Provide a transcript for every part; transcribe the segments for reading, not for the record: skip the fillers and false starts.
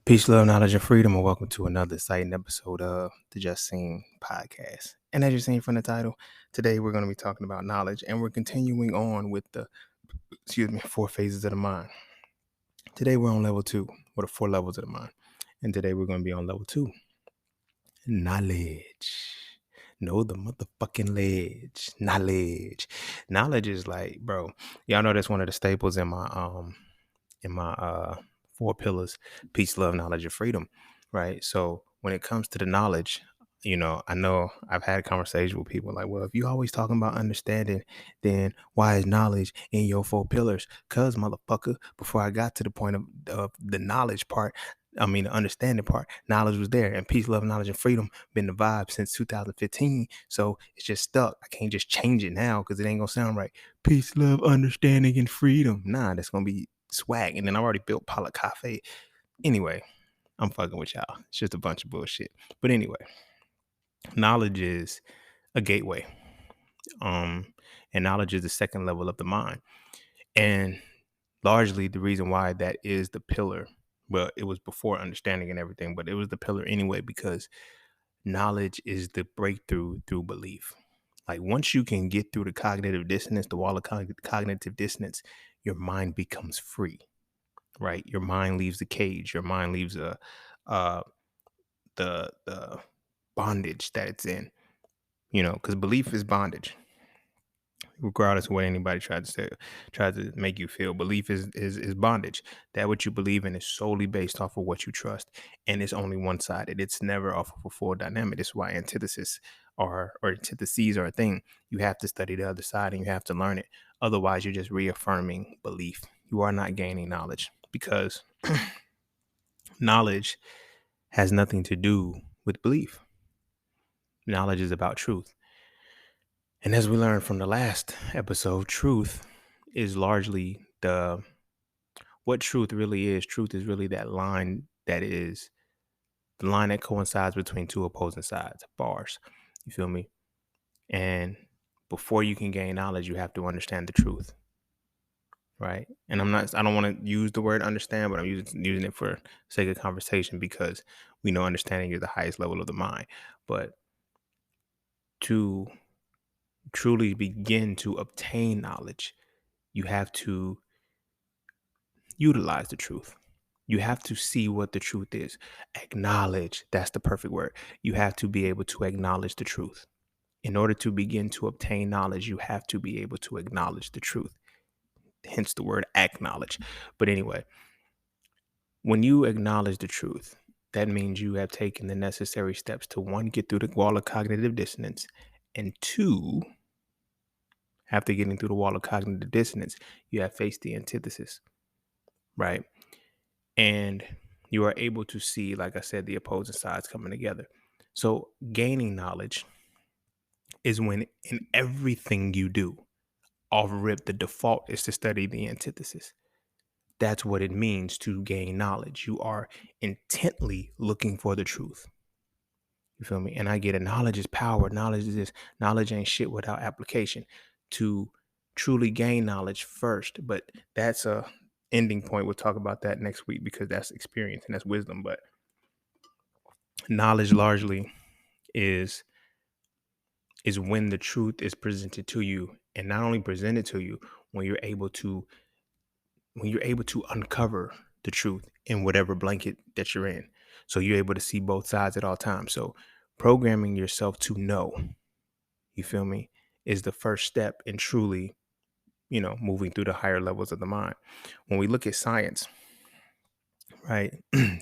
Peace, love, knowledge, and freedom, and welcome to another exciting episode of the Just Seen podcast. And as you're seeing from the title, today we're going to be talking about knowledge, and we're continuing on with the, 4 phases of the mind. Today we're on level 2, or the 4 levels of the mind. And today we're going to be on level 2, knowledge. Know the motherfucking ledge. Knowledge is like, bro, y'all know that's one of the staples in my 4 pillars: peace, love, knowledge, and freedom. Right. So when it comes to the knowledge, I know I've had a conversation with people like, well, if you always talking about understanding, then why is knowledge in your 4 pillars? Cause motherfucker, before I got to the point of the knowledge part, the understanding part, knowledge was there, and peace, love, knowledge, and freedom been the vibe since 2015. So it's just stuck. I can't just change it now because it ain't gonna sound right. Peace, love, understanding, and freedom. Nah, that's gonna be swag. And then I already built Pilot Cafe. Anyway, I'm fucking with y'all. It's just a bunch of bullshit. But anyway, knowledge is a gateway. And knowledge is the second level of the mind. And largely the reason why that is the pillar, well, it was before understanding and everything, but it was the pillar anyway, because knowledge is the breakthrough through belief. Like once you can get through the cognitive dissonance, the wall of cognitive dissonance, your mind becomes free, right? Your mind leaves the cage. Your mind leaves uh, the bondage that it's in, because belief is bondage. Regardless of what anybody tried to make you feel, belief is bondage. That what you believe in is solely based off of what you trust, and it's only one-sided. It's never off of a full dynamic. That's why antithesis or antitheses are a thing. You have to study the other side and you have to learn it. Otherwise, you're just reaffirming belief. You are not gaining knowledge, because knowledge has nothing to do with belief. Knowledge is about truth. And as we learned from the last episode, truth is largely what truth really is. Truth is really that line that is the line that coincides between two opposing sides, bars. You feel me? And before you can gain knowledge, you have to understand the truth. Right. And I don't want to use the word understand, but I'm using it for sake of conversation, because we know understanding is the highest level of the mind. But to truly begin to obtain knowledge, you have to utilize the truth. You have to see what the truth is. Acknowledge. That's the perfect word. You have to be able to acknowledge the truth. In order to begin to obtain knowledge, you have to be able to acknowledge the truth. Hence the word acknowledge. But anyway, when you acknowledge the truth, that means you have taken the necessary steps to, one, get through the wall of cognitive dissonance, and two, after getting through the wall of cognitive dissonance, you have faced the antithesis, right? And you are able to see, like I said, the opposing sides coming together. So gaining knowledge is when in everything you do, off rip, the default is to study the antithesis. That's what it means to gain knowledge. You are intently looking for the truth. You feel me? And I get it. Knowledge is power. Knowledge is this. Knowledge ain't shit without application. To truly gain knowledge first, but that's a ending point. We'll talk about that next week, because that's experience and that's wisdom. But knowledge largely is when the truth is presented to you, and not only presented to you, when you're able to uncover the truth in whatever blanket that you're in. So you're able to see both sides at all times. So programming yourself to know, you feel me, is the first step in truly, moving through the higher levels of the mind. When we look at science, right,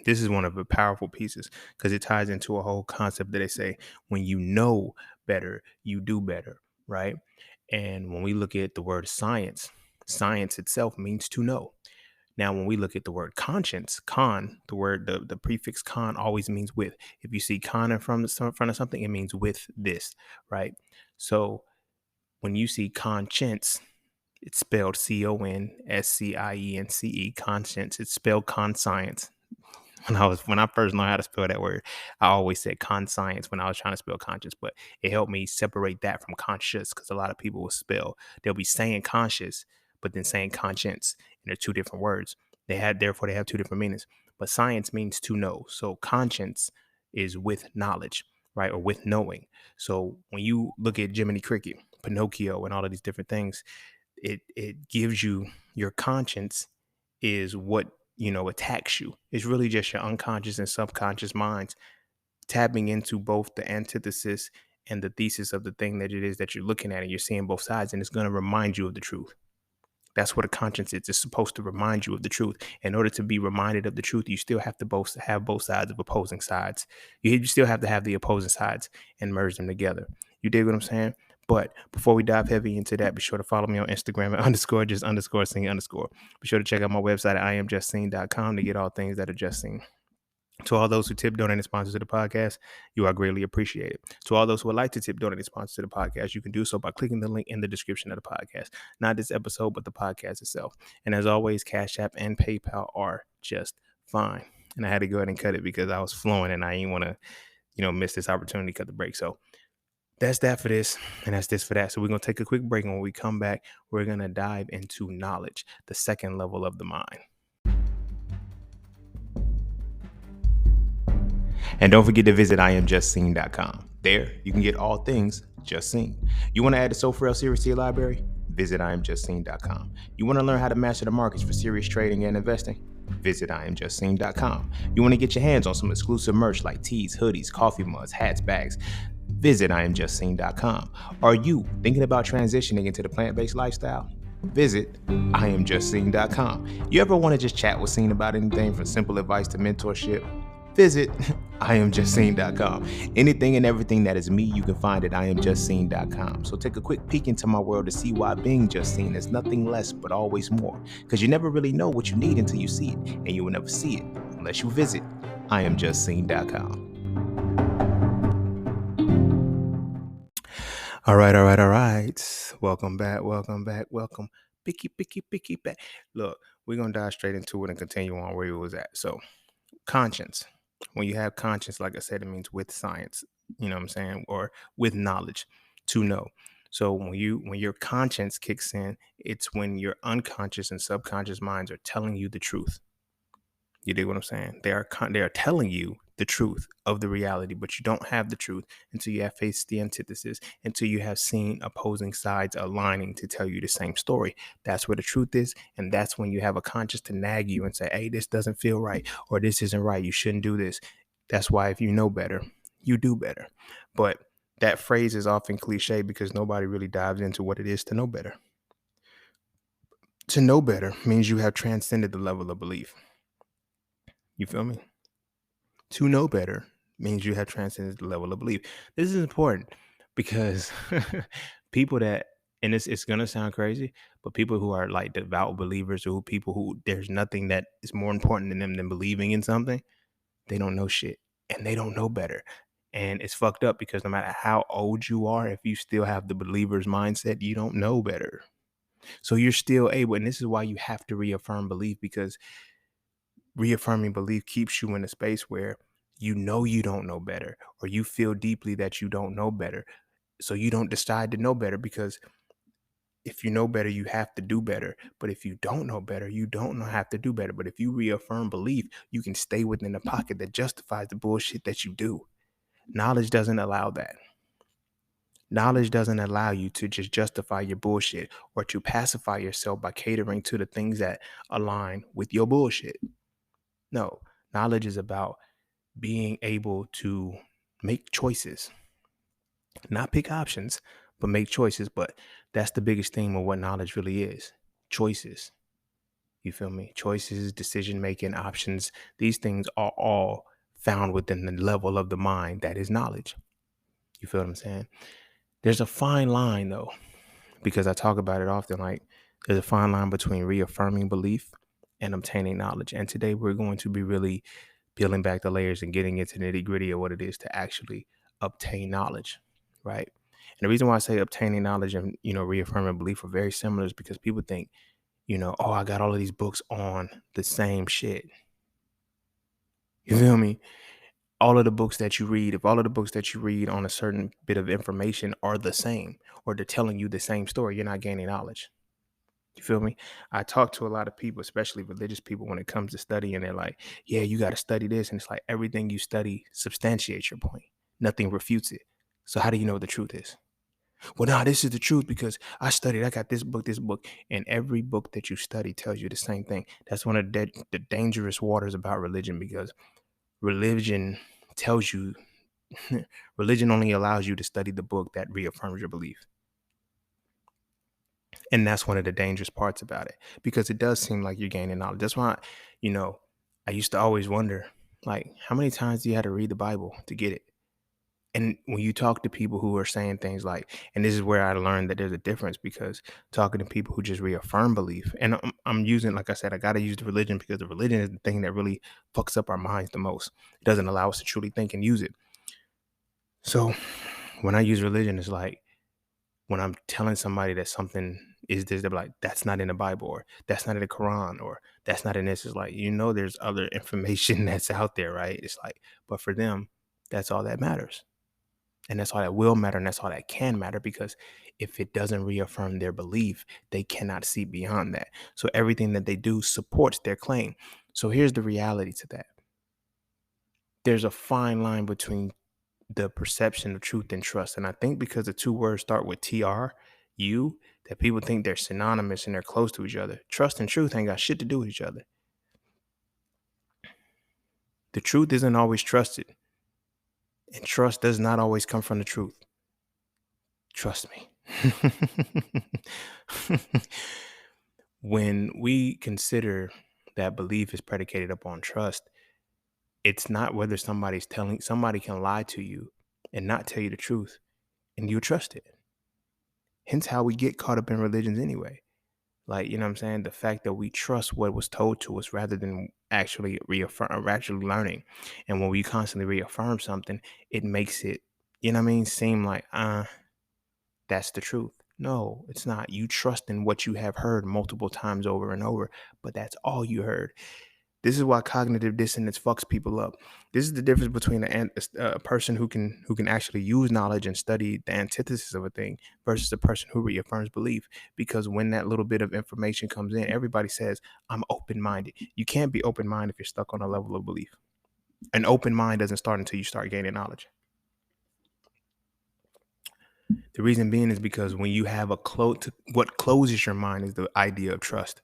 this is one of the powerful pieces, because it ties into a whole concept that they say, when you know better, you do better, right? And when we look at the word science, science itself means to know. Now, when we look at the word conscience, the prefix con always means with. If you see con in front of something, it means with this, right? So when you see conscience, it's spelled CONSCIENCE, conscience. It's spelled conscience. When I first learned how to spell that word, I always said conscience when I was trying to spell conscience, but it helped me separate that from conscious, because a lot of people they'll be saying conscious, but then saying conscience, and they're two different words. Therefore they have two different meanings. but science means to know. So conscience is with knowledge, right? Or with knowing. So when you look at Jiminy Cricket, Pinocchio, and all of these different things, it gives you your conscience is what attacks you. It's really just your unconscious and subconscious minds tapping into both the antithesis and the thesis of the thing that it is that you're looking at, and you're seeing both sides, and it's going to remind you of the truth. That's what a conscience is. It's supposed to remind you of the truth. In order to be reminded of the truth, you still have to have both sides of opposing sides. You still have to have the opposing sides and merge them together. You dig what I'm saying? But before we dive heavy into that, be sure to follow me on Instagram at _just_sing_. Be sure to check out my website at iamjustseen.com to get all things that are just seen. To all those who tip, donate, and sponsor to the podcast, you are greatly appreciated. To all those who would like to tip, donate, and sponsor to the podcast, you can do so by clicking the link in the description of the podcast. Not this episode, but the podcast itself. And as always, Cash App and PayPal are just fine. And I had to go ahead and cut it because I was flowing and I didn't want to, miss this opportunity to cut the break. So that's that for this, and that's this for that. So we're going to take a quick break, and when we come back, we're going to dive into knowledge, the second level of the mind. And don't forget to visit iamjustseen.com. There, you can get all things Just Seen. You want to add the So For Real series to your library? Visit iamjustseen.com. You want to learn how to master the markets for serious trading and investing? Visit iamjustseen.com. You want to get your hands on some exclusive merch like tees, hoodies, coffee mugs, hats, bags? Visit iamjustseen.com. Are you thinking about transitioning into the plant-based lifestyle? Visit iamjustseen.com. You ever want to just chat with Seen about anything from simple advice to mentorship? Visit iamjustseen.com. Anything and everything that is me, you can find at iamjustseen.com. So take a quick peek into my world to see why being just seen is nothing less but always more. Because you never really know what you need until you see it, and you will never see it unless you visit iamjustseen.com. All right. Welcome back. Picky back. Look, we're going to dive straight into it and continue on where we was at. So, conscience. When you have conscience, like I said, it means with science, you know what I'm saying? Or with knowledge, to know. So when your conscience kicks in, it's when your unconscious and subconscious minds are telling you the truth. You dig what I'm saying? They are telling you the truth of the reality, but you don't have the truth until you have faced the antithesis, until you have seen opposing sides aligning to tell you the same story. That's where the truth is, and that's when you have a conscience to nag you and say, hey, this doesn't feel right, or this isn't right, you shouldn't do this. That's why if you know better, you do better. But that phrase is often cliche because nobody really dives into what it is to know better. To know better means you have transcended the level of belief. You feel me? To know better means you have transcended the level of belief. This is important because people that, and it's going to sound crazy, but people who are like devout believers, or people who there's nothing that is more important than them than believing in something, they don't know shit and they don't know better. And it's fucked up because no matter how old you are, if you still have the believer's mindset, you don't know better. So you're still able, and this is why you have to reaffirm belief, because reaffirming belief keeps you in a space where you know you don't know better, or you feel deeply that you don't know better. So you don't decide to know better, because if you know better, you have to do better. But if you don't know better, you don't have to do better. But if you reaffirm belief, you can stay within the pocket that justifies the bullshit that you do. Knowledge doesn't allow that. Knowledge doesn't allow you to just justify your bullshit or to pacify yourself by catering to the things that align with your bullshit. No, knowledge is about being able to make choices, not pick options, but make choices. But that's the biggest theme of what knowledge really is: choices. You feel me? Choices, decision making, options. These things are all found within the level of the mind that is knowledge. You feel what I'm saying? There's a fine line, though, because I talk about it often. Like, there's a fine line between reaffirming belief and obtaining knowledge. And today we're going to be really peeling back the layers and getting into the nitty gritty of what it is to actually obtain knowledge, right? And the reason why I say obtaining knowledge and, reaffirming belief are very similar is because people think, oh, I got all of these books on the same shit. You feel me? All of the books that you read, if all of the books that you read on a certain bit of information are the same, or they're telling you the same story, you're not gaining knowledge. You feel me? I talk to a lot of people, especially religious people, when it comes to study, and they're like, yeah, you got to study this. And it's like everything you study substantiates your point, nothing refutes it. So, how do you know what the truth is? Well, nah, this is the truth because I studied, I got this book, and every book that you study tells you the same thing. That's one of the dangerous waters about religion, because religion tells you, religion only allows you to study the book that reaffirms your belief. And that's one of the dangerous parts about it, because it does seem like you're gaining knowledge. That's why, you know, I used to always wonder, like, how many times do you have to read the Bible to get it? And when you talk to people who are saying things like, and this is where I learned that there's a difference, because talking to people who just reaffirm belief, and I'm using, like I said, I got to use the religion because the religion is the thing that really fucks up our minds the most. It doesn't allow us to truly think and use it. So when I use religion, it's like, when I'm telling somebody that something is this, they're like, that's not in the Bible, or that's not in the Quran, or that's not in this. It's like, there's other information that's out there, right? It's like, but for them, that's all that matters. And that's all that will matter. And that's all that can matter, because if it doesn't reaffirm their belief, they cannot see beyond that. So everything that they do supports their claim. So here's the reality to that. There's a fine line between the perception of truth and trust. And I think because the two words start with TRU, that people think they're synonymous and they're close to each other. Trust and truth ain't got shit to do with each other. The truth isn't always trusted, and trust does not always come from the truth. Trust me. When we consider that belief is predicated upon trust, it's not whether somebody can lie to you and not tell you the truth and you trust it. Hence how we get caught up in religions anyway. Like, you know what I'm saying? The fact that we trust what was told to us rather than actually reaffirm or actually learning. And when we constantly reaffirm something, it makes it, seem like, that's the truth. No, it's not. You trust in what you have heard multiple times over and over, but that's all you heard. This is why cognitive dissonance fucks people up. This is the difference between a person who can actually use knowledge and study the antithesis of a thing versus a person who reaffirms belief. Because when that little bit of information comes in, everybody says, I'm open-minded. You can't be open-minded if you're stuck on a level of belief. An open mind doesn't start until you start gaining knowledge. The reason being is because when you have what closes your mind is the idea of trust.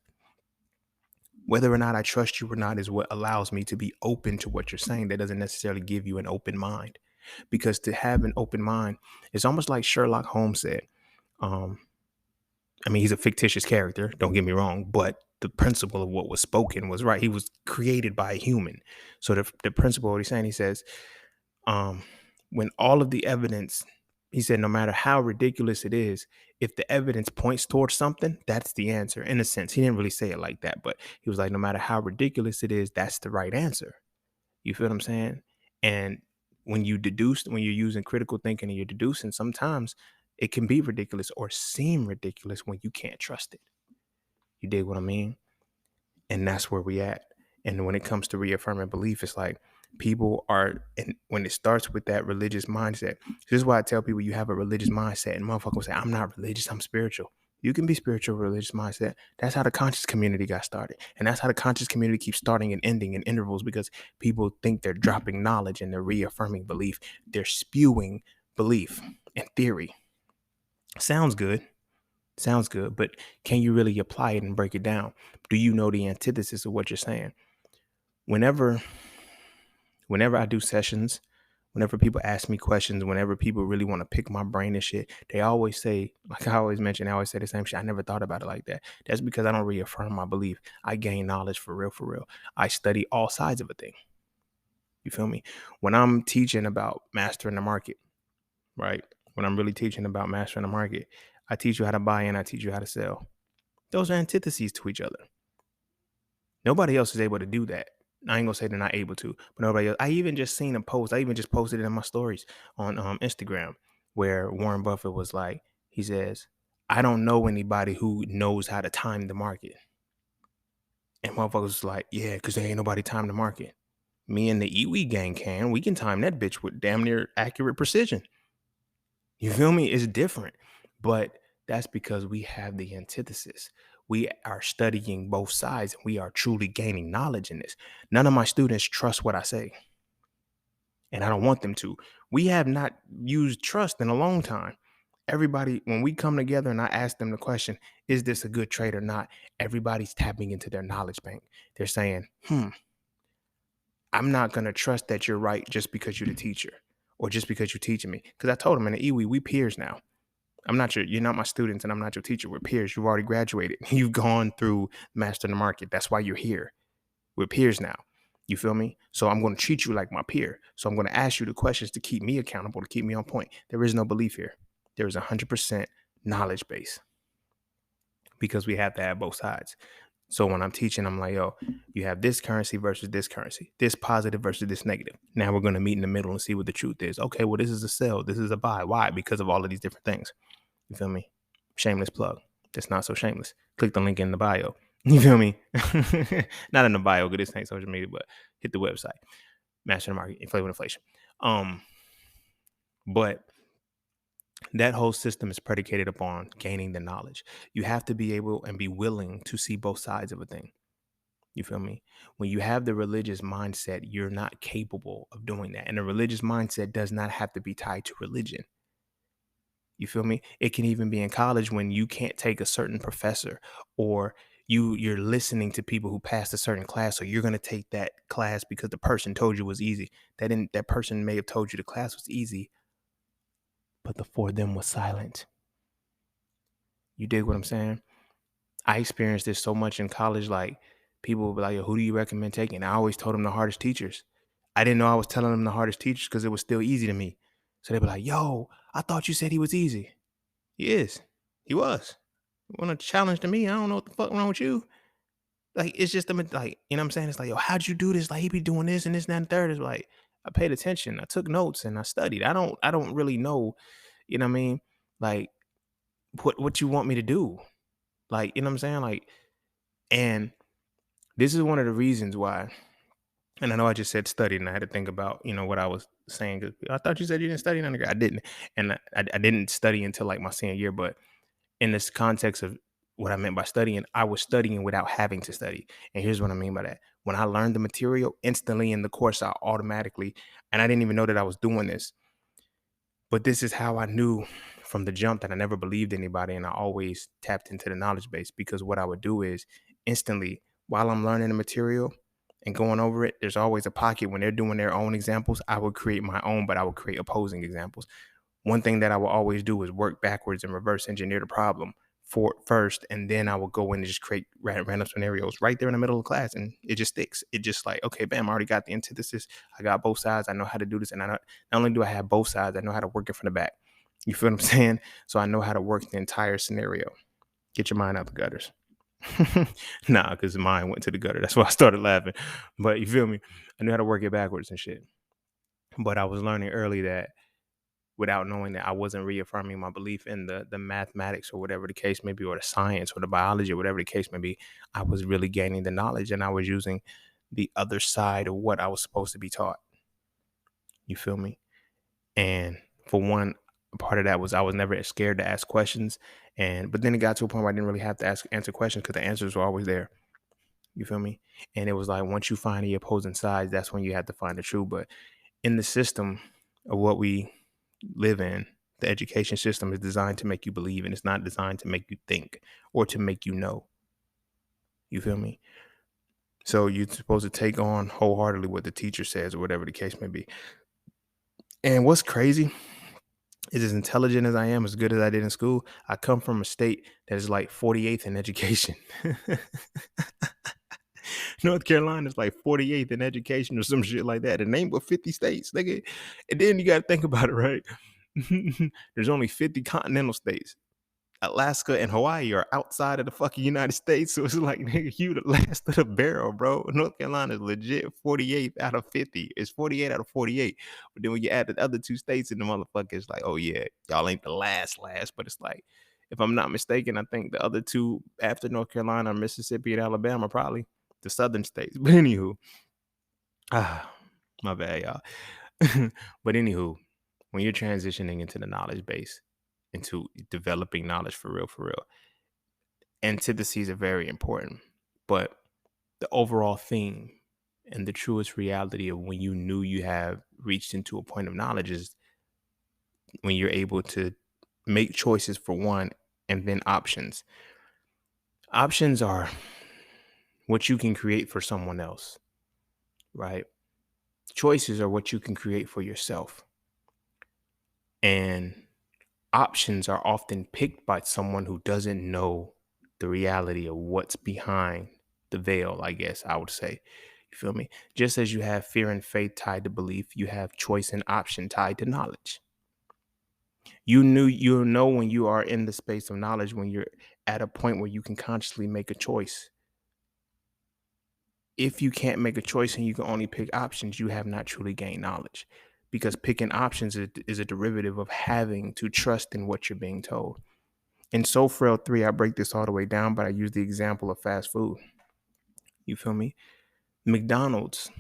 Whether or not I trust you or not is what allows me to be open to what you're saying. That doesn't necessarily give you an open mind, because to have an open mind is almost like Sherlock Holmes said. He's a fictitious character, don't get me wrong, but the principle of what was spoken was right. He was created by a human. So the principle of what he's saying, he says, when all of the evidence, he said, no matter how ridiculous it is, if the evidence points towards something, that's the answer. In a sense, he didn't really say it like that, but he was like, no matter how ridiculous it is, that's the right answer. You feel what I'm saying? And when you're using critical thinking and you're deducing, sometimes it can be ridiculous or seem ridiculous when you can't trust it. You dig what I mean? And that's where we at. And when it comes to reaffirming belief, it's like people are, and when it starts with that religious mindset, this is why I tell people you have a religious mindset, and motherfuckers will say, I'm not religious, I'm spiritual. You can be spiritual, religious mindset. That's how the conscious community got started. And that's how the conscious community keeps starting and ending in intervals, because people think they're dropping knowledge and they're reaffirming belief. They're spewing belief and theory. Sounds good. Sounds good, but can you really apply it and break it down? Do you know the antithesis of what you're saying? Whenever I do sessions, whenever people ask me questions, whenever people really want to pick my brain and shit, they always say, like I always mention, they always say the same shit. I never thought about it like that. That's because I don't reaffirm my belief. I gain knowledge for real, for real. I study all sides of a thing. You feel me? When I'm teaching about mastering the market, right? When I'm really teaching about mastering the market, I teach you how to buy and I teach you how to sell. Those are antitheses to each other. Nobody else is able to do that. I ain't gonna say they're not able to, but nobody else. I even just seen a post. I even just posted it in my stories on Instagram, where Warren Buffett was like, he says, I don't know anybody who knows how to time the market. And motherfuckers was like, yeah, because there ain't nobody time the market. Me and the Iwi gang can. We can time that bitch with damn near accurate precision. You feel me? It's different. But that's because we have the antithesis. we are studying both sides and we are truly gaining knowledge in this. None of my students trust what I say, and I don't want them to. We have not used trust in a long time. Everybody, when we come together and I ask them the question, is this a good trade or not? Everybody's tapping into their knowledge bank. They're saying, I'm not going to trust that you're right just because you're the teacher or just because you're teaching me. Because I told them in the EWE, we peers now. You're not my students and I'm not your teacher. We're peers. You've already graduated. You've gone through Master the Market. That's why you're here. We're peers now. You feel me? So I'm going to treat you like my peer. So I'm going to ask you the questions to keep me accountable, to keep me on point. There is no belief here. There is 100% knowledge base because we have to have both sides. So when I'm teaching, I'm like, yo, you have this currency versus this currency, this positive versus this negative. Now we're going to meet in the middle and see what the truth is. Okay, well, this is a sell. This is a buy. Why? Because of all of these different things. You feel me? Shameless plug. That's not so shameless. Click the link in the bio. You feel me? Not in the bio, because this ain't social media, but hit the website. Master the Market, Inflate with Inflation. But that whole system is predicated upon gaining the knowledge. You have to be able and be willing to see both sides of a thing. You feel me? When you have the religious mindset, you're not capable of doing that. And the religious mindset does not have to be tied to religion. You feel me? It can even be in college when you can't take a certain professor, or you're listening to people who passed a certain class, so you're going to take that class because the person told you it was easy. That person may have told you the class was easy, but the for them was silent. You dig what I'm saying? I experienced this so much in college. Like, people would be like, who do you recommend taking? I always told them the hardest teachers. I didn't know I was telling them the hardest teachers because it was still easy to me. So they'd be like, yo, I thought you said he was easy. He is. He was. You want to challenge to me? I don't know what the fuck wrong with you. Like, it's just, like, you know what I'm saying? It's like, yo, how'd you do this? Like, he be doing this and this and that and third. It's like, I paid attention. I took notes and I studied. I don't really know, you know what I mean? Like, what you want me to do? Like, you know what I'm saying? Like, and this is one of the reasons why, and I know I just said study and I had to think about, what I was saying. 'Cause I thought you said you didn't study in undergrad. I didn't. And I didn't study until like my senior year, but in this context of what I meant by studying, I was studying without having to study. And here's what I mean by that. When I learned the material instantly in the course, I automatically, and I didn't even know that I was doing this, but this is how I knew from the jump that I never believed anybody. And I always tapped into the knowledge base, because what I would do is instantly, while I'm learning the material and going over it, there's always a pocket when they're doing their own examples. I would create my own, but I would create opposing examples. One thing that I will always do is work backwards and reverse engineer the problem for first, and then I will go in and just create random scenarios right there in the middle of class, and it just sticks. It just like, okay, bam, I already got the antithesis. I got both sides. I know how to do this, and not only do I have both sides, I know how to work it from the back. You feel what I'm saying? So I know how to work the entire scenario. Get your mind out the gutters. Nah, because mine went to the gutter. That's why I started laughing. But you feel me? I knew how to work it backwards and shit. But I was learning early that, without knowing that, I wasn't reaffirming my belief in the mathematics or whatever the case may be, or the science or the biology or whatever the case may be. I was really gaining the knowledge, and I was using the other side of what I was supposed to be taught. You feel me? And for one, part of that was I was never scared to ask questions. But then it got to a point where I didn't really have to answer questions because the answers were always there. You feel me? And it was like, once you find the opposing sides, that's when you have to find the truth. But in the system of what we live in, the education system is designed to make you believe, and it's not designed to make you think or to make you know. You feel me? So you're supposed to take on wholeheartedly what the teacher says or whatever the case may be. And what's crazy is, as intelligent as I am, as good as I did in school, I come from a state that is like 48th in education. North Carolina is like 48th in education or some shit like that. The name of 50 states, nigga. And then you got to think about it, right? There's only 50 continental states. Alaska and Hawaii are outside of the fucking United States. So it's like, nigga, you the last of the barrel, bro. North Carolina is legit 48th out of 50. It's 48 out of 48. But then when you add the other two states in the motherfucker, it's like, oh yeah, y'all ain't the last. But it's like, if I'm not mistaken, I think the other two after North Carolina are Mississippi and Alabama, probably the southern states. But anywho, my bad, y'all. But anywho, when you're transitioning into the knowledge base, into developing knowledge for real, antitheses are very important, but the overall theme and the truest reality of when you knew you have reached into a point of knowledge is when you're able to make choices for one and then options. Options are what you can create for someone else, right? Choices are what you can create for yourself. And options are often picked by someone who doesn't know the reality of what's behind the veil, I guess I would say. You feel me? Just as you have fear and faith tied to belief, you have choice and option tied to knowledge. You'll know when you are in the space of knowledge, when you're at a point where you can consciously make a choice. If you can't make a choice and you can only pick options, you have not truly gained knowledge, because picking options is a derivative of having to trust in what you're being told. In Soul Frail 3, I break this all the way down, but I use the example of fast food. You feel me? McDonald's,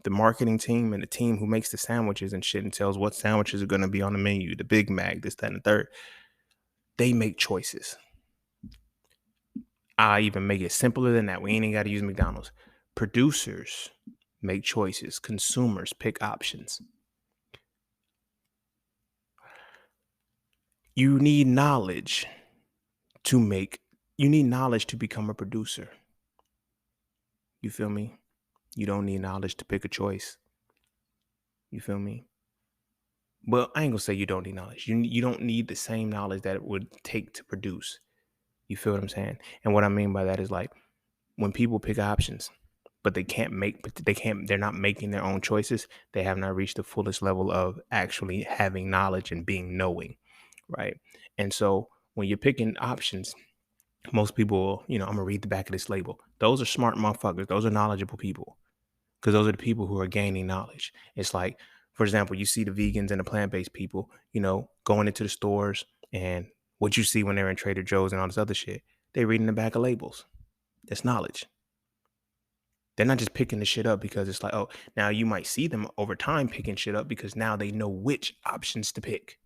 the marketing team and the team who makes the sandwiches and shit and tells what sandwiches are going to be on the menu, the Big Mac, this, that, and the third, they make choices. I even make it simpler than that. We ain't got to use McDonald's. Producers make choices. Consumers pick options. You need knowledge to become a producer. You feel me? You don't need knowledge to pick a choice. You feel me? Well, I ain't gonna say you don't need knowledge. You don't need the same knowledge that it would take to produce. You feel what I'm saying? And what I mean by that is, like, when people pick options, but they're not making their own choices, they have not reached the fullest level of actually having knowledge and being knowing, right? And so when you're picking options, most people, I'm gonna read the back of this label. Those are smart motherfuckers. Those are knowledgeable people, because those are the people who are gaining knowledge. It's like, for example, you see the vegans and the plant-based people, going into the stores, and what you see when they're in Trader Joe's and all this other shit, they reading the back of labels. That's knowledge. They're not just picking the shit up because it's like, oh, now you might see them over time picking shit up because now they know which options to pick.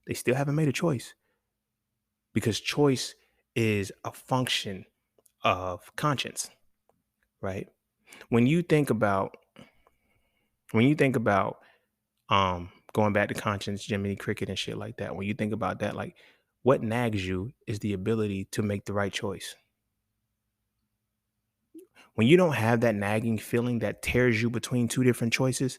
They still haven't made a choice, because choice is a function of conscience, right? When you think about going back to conscience, Jiminy Cricket and shit like that, when you think about that, like, what nags you is the ability to make the right choice. When you don't have that nagging feeling that tears you between two different choices,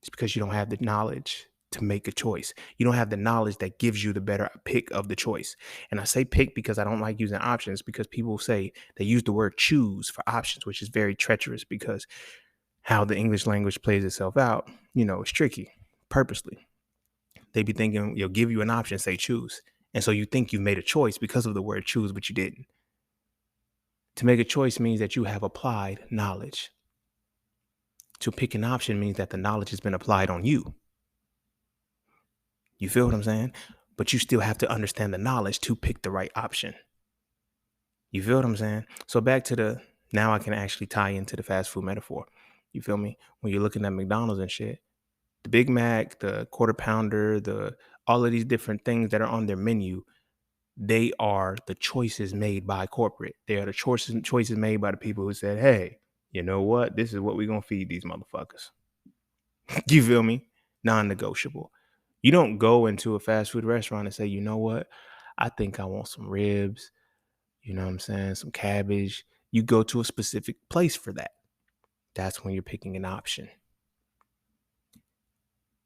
it's because you don't have the knowledge to make a choice. You don't have the knowledge that gives you the better pick of the choice. And I say pick because I don't like using options, because people say they use the word choose for options, which is very treacherous, because how the English language plays itself out, it's tricky purposely. They be thinking, you'll give you an option, say choose. And so you think you've made a choice because of the word choose, but you didn't. To make a choice means that you have applied knowledge. To pick an option means that the knowledge has been applied on you. You feel what I'm saying? But you still have to understand the knowledge to pick the right option. You feel what I'm saying? So back to now I can actually tie into the fast food metaphor. You feel me? When you're looking at McDonald's and shit, the Big Mac, the Quarter Pounder, all of these different things that are on their menu, they are the choices made by corporate. They are the choices made by the people who said, hey, you know what? This is what we're going to feed these motherfuckers. You feel me? Non-negotiable. You don't go into a fast food restaurant and say, you know what? I think I want some ribs. You know what I'm saying? Some cabbage. You go to a specific place for that. That's when you're picking an option.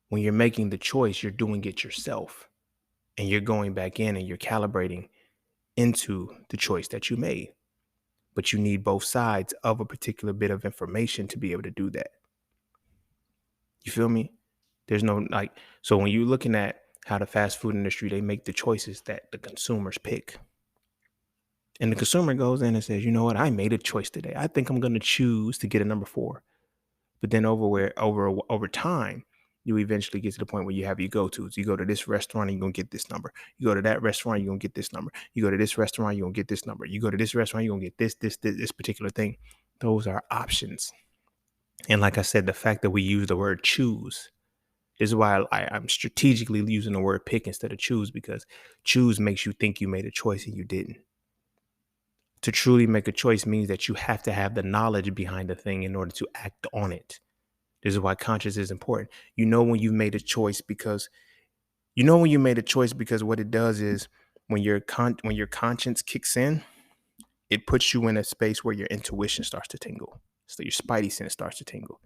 When you're making the choice, you're doing it yourself. And you're going back in and you're calibrating into the choice that you made. But you need both sides of a particular bit of information to be able to do that. You feel me? There's no, so when you're looking at how the fast food industry, they make the choices that the consumers pick. And the consumer goes in and says, you know what? I made a choice today. I think I'm going to choose to get a number 4. But then over time, you eventually get to the point where you have your go-tos. You go to this restaurant, and you're going to get this number. You go to that restaurant, you're going to get this number. You go to this restaurant, you're going to get this number. You go to this restaurant, you're going to get this particular thing. Those are options. And like I said, the fact that we use the word choose, this is why I'm strategically using the word pick instead of choose, because choose makes you think you made a choice and you didn't. To truly make a choice means that you have to have the knowledge behind the thing in order to act on it. This is why conscience is important. You know when you've made a choice because what it does is when when your conscience kicks in, it puts you in a space where your intuition starts to tingle. So your spidey sense starts to tingle.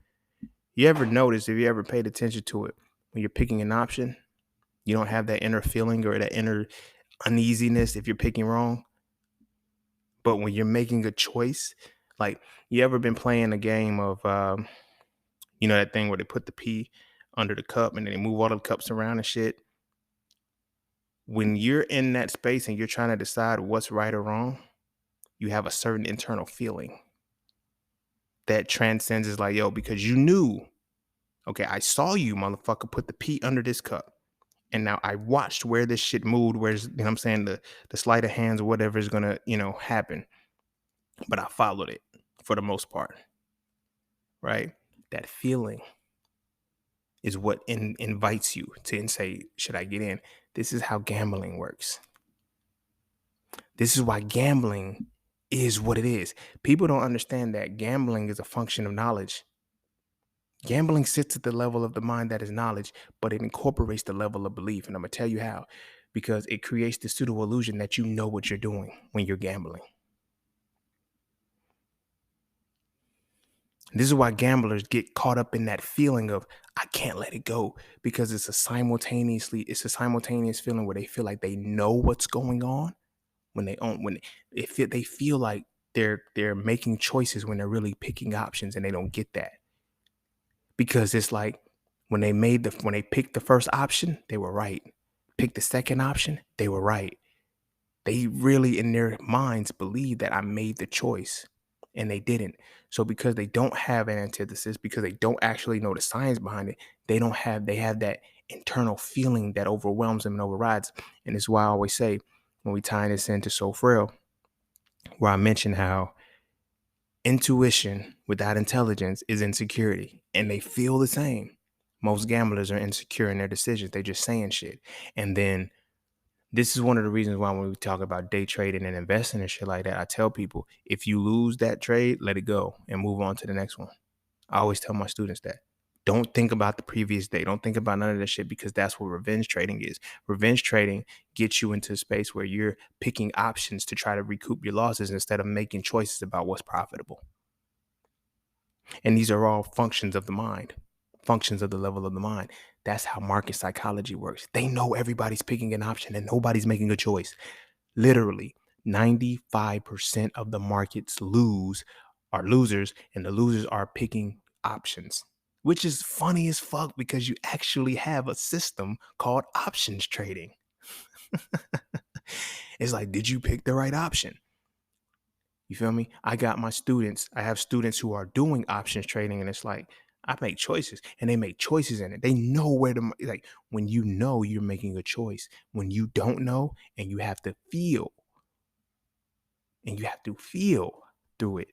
You ever notice, if you ever paid attention to it, when you're picking an option, you don't have that inner feeling or that inner uneasiness if you're picking wrong. But when you're making a choice, like you ever been playing a game of, that thing where they put the pea under the cup and then they move all the cups around and shit. When you're in that space and you're trying to decide what's right or wrong, you have a certain internal feeling that transcends is like, yo, because you knew, okay, I saw you, motherfucker, put the pea under this cup. And now I watched where this shit moved, where's, you know what I'm saying, the sleight of hands or whatever is gonna, happen. But I followed it for the most part, right? That feeling is what invites you to say, should I get in? This is how gambling works. This is why gambling is what it is. People don't understand that gambling is a function of knowledge. Gambling sits at the level of the mind that is knowledge, but it incorporates the level of belief. And I'm going to tell you how. Because it creates the pseudo illusion that you know what you're doing when you're gambling. This is why gamblers get caught up in that feeling of, I can't let it go, because it's a simultaneous feeling where they feel like they know what's going on they feel like they're making choices when they're really picking options, and they don't get that. Because it's like when they picked the first option, they were right. Picked the second option, they were right. They really in their minds believe that I made the choice, and they didn't. So because they don't have an antithesis, because they don't actually know the science behind it, they have that internal feeling that overwhelms them and overrides. And it's why I always say, when we tie this into So Frail, where I mention how intuition without intelligence is insecurity, and they feel the same. Most gamblers are insecure in their decisions. They just saying shit. And then this is one of the reasons why when we talk about day trading and investing and shit like that, I tell people, if you lose that trade, let it go and move on to the next one. I always tell my students that. Don't think about the previous day. Don't think about none of that shit, because that's what revenge trading is. Revenge trading gets you into a space where you're picking options to try to recoup your losses instead of making choices about what's profitable. And these are all functions of the mind, functions of the level of the mind. That's how market psychology works. They know everybody's picking an option and nobody's making a choice. Literally, 95% of the markets are losers, and the losers are picking options, which is funny as fuck because you actually have a system called options trading. It's like, did you pick the right option? You feel me? I have students who are doing options trading, and it's like, I make choices, and they make choices in it. They know where to, like, when you know you're making a choice, when you don't know and you have to feel through it.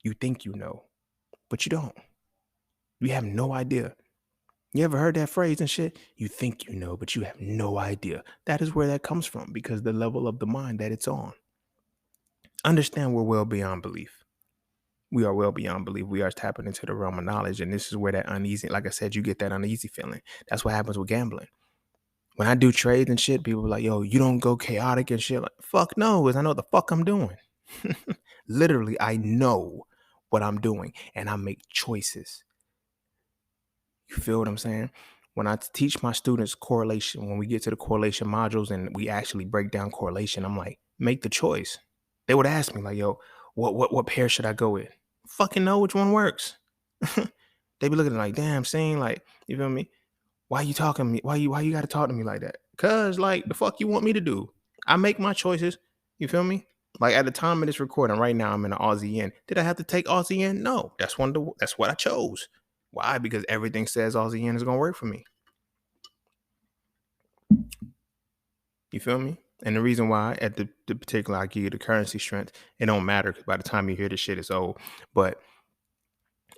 You think you know, but you don't. You have no idea. You ever heard that phrase and shit? You think you know, but you have no idea. That is where that comes from, because the level of the mind that it's on. Understand we're well beyond belief. We are well beyond belief. We are tapping into the realm of knowledge. And this is where that uneasy, like I said, you get that uneasy feeling. That's what happens with gambling. When I do trades and shit, people are like, yo, you don't go chaotic and shit. Like, fuck no, because I know what the fuck I'm doing. Literally, I know what I'm doing, and I make choices. You feel what I'm saying? When I teach my students correlation, when we get to the correlation modules and we actually break down correlation, I'm like, make the choice. They would ask me like, yo, what pair should I go with? Fucking know which one works. They be looking like, damn, seeing like, you feel me? Why you talking to me? Why you gotta talk to me like that? Cause like, the fuck you want me to do? I make my choices. You feel me? Like at the time of this recording, right now I'm in an Aussie Yen. Did I have to take Aussie Yen? No, that's what I chose. Why? Because everything says Aussie Yen is gonna work for me. You feel me? And the reason why at the particular I give you the currency strength, it don't matter, because by the time you hear this shit, it's old. But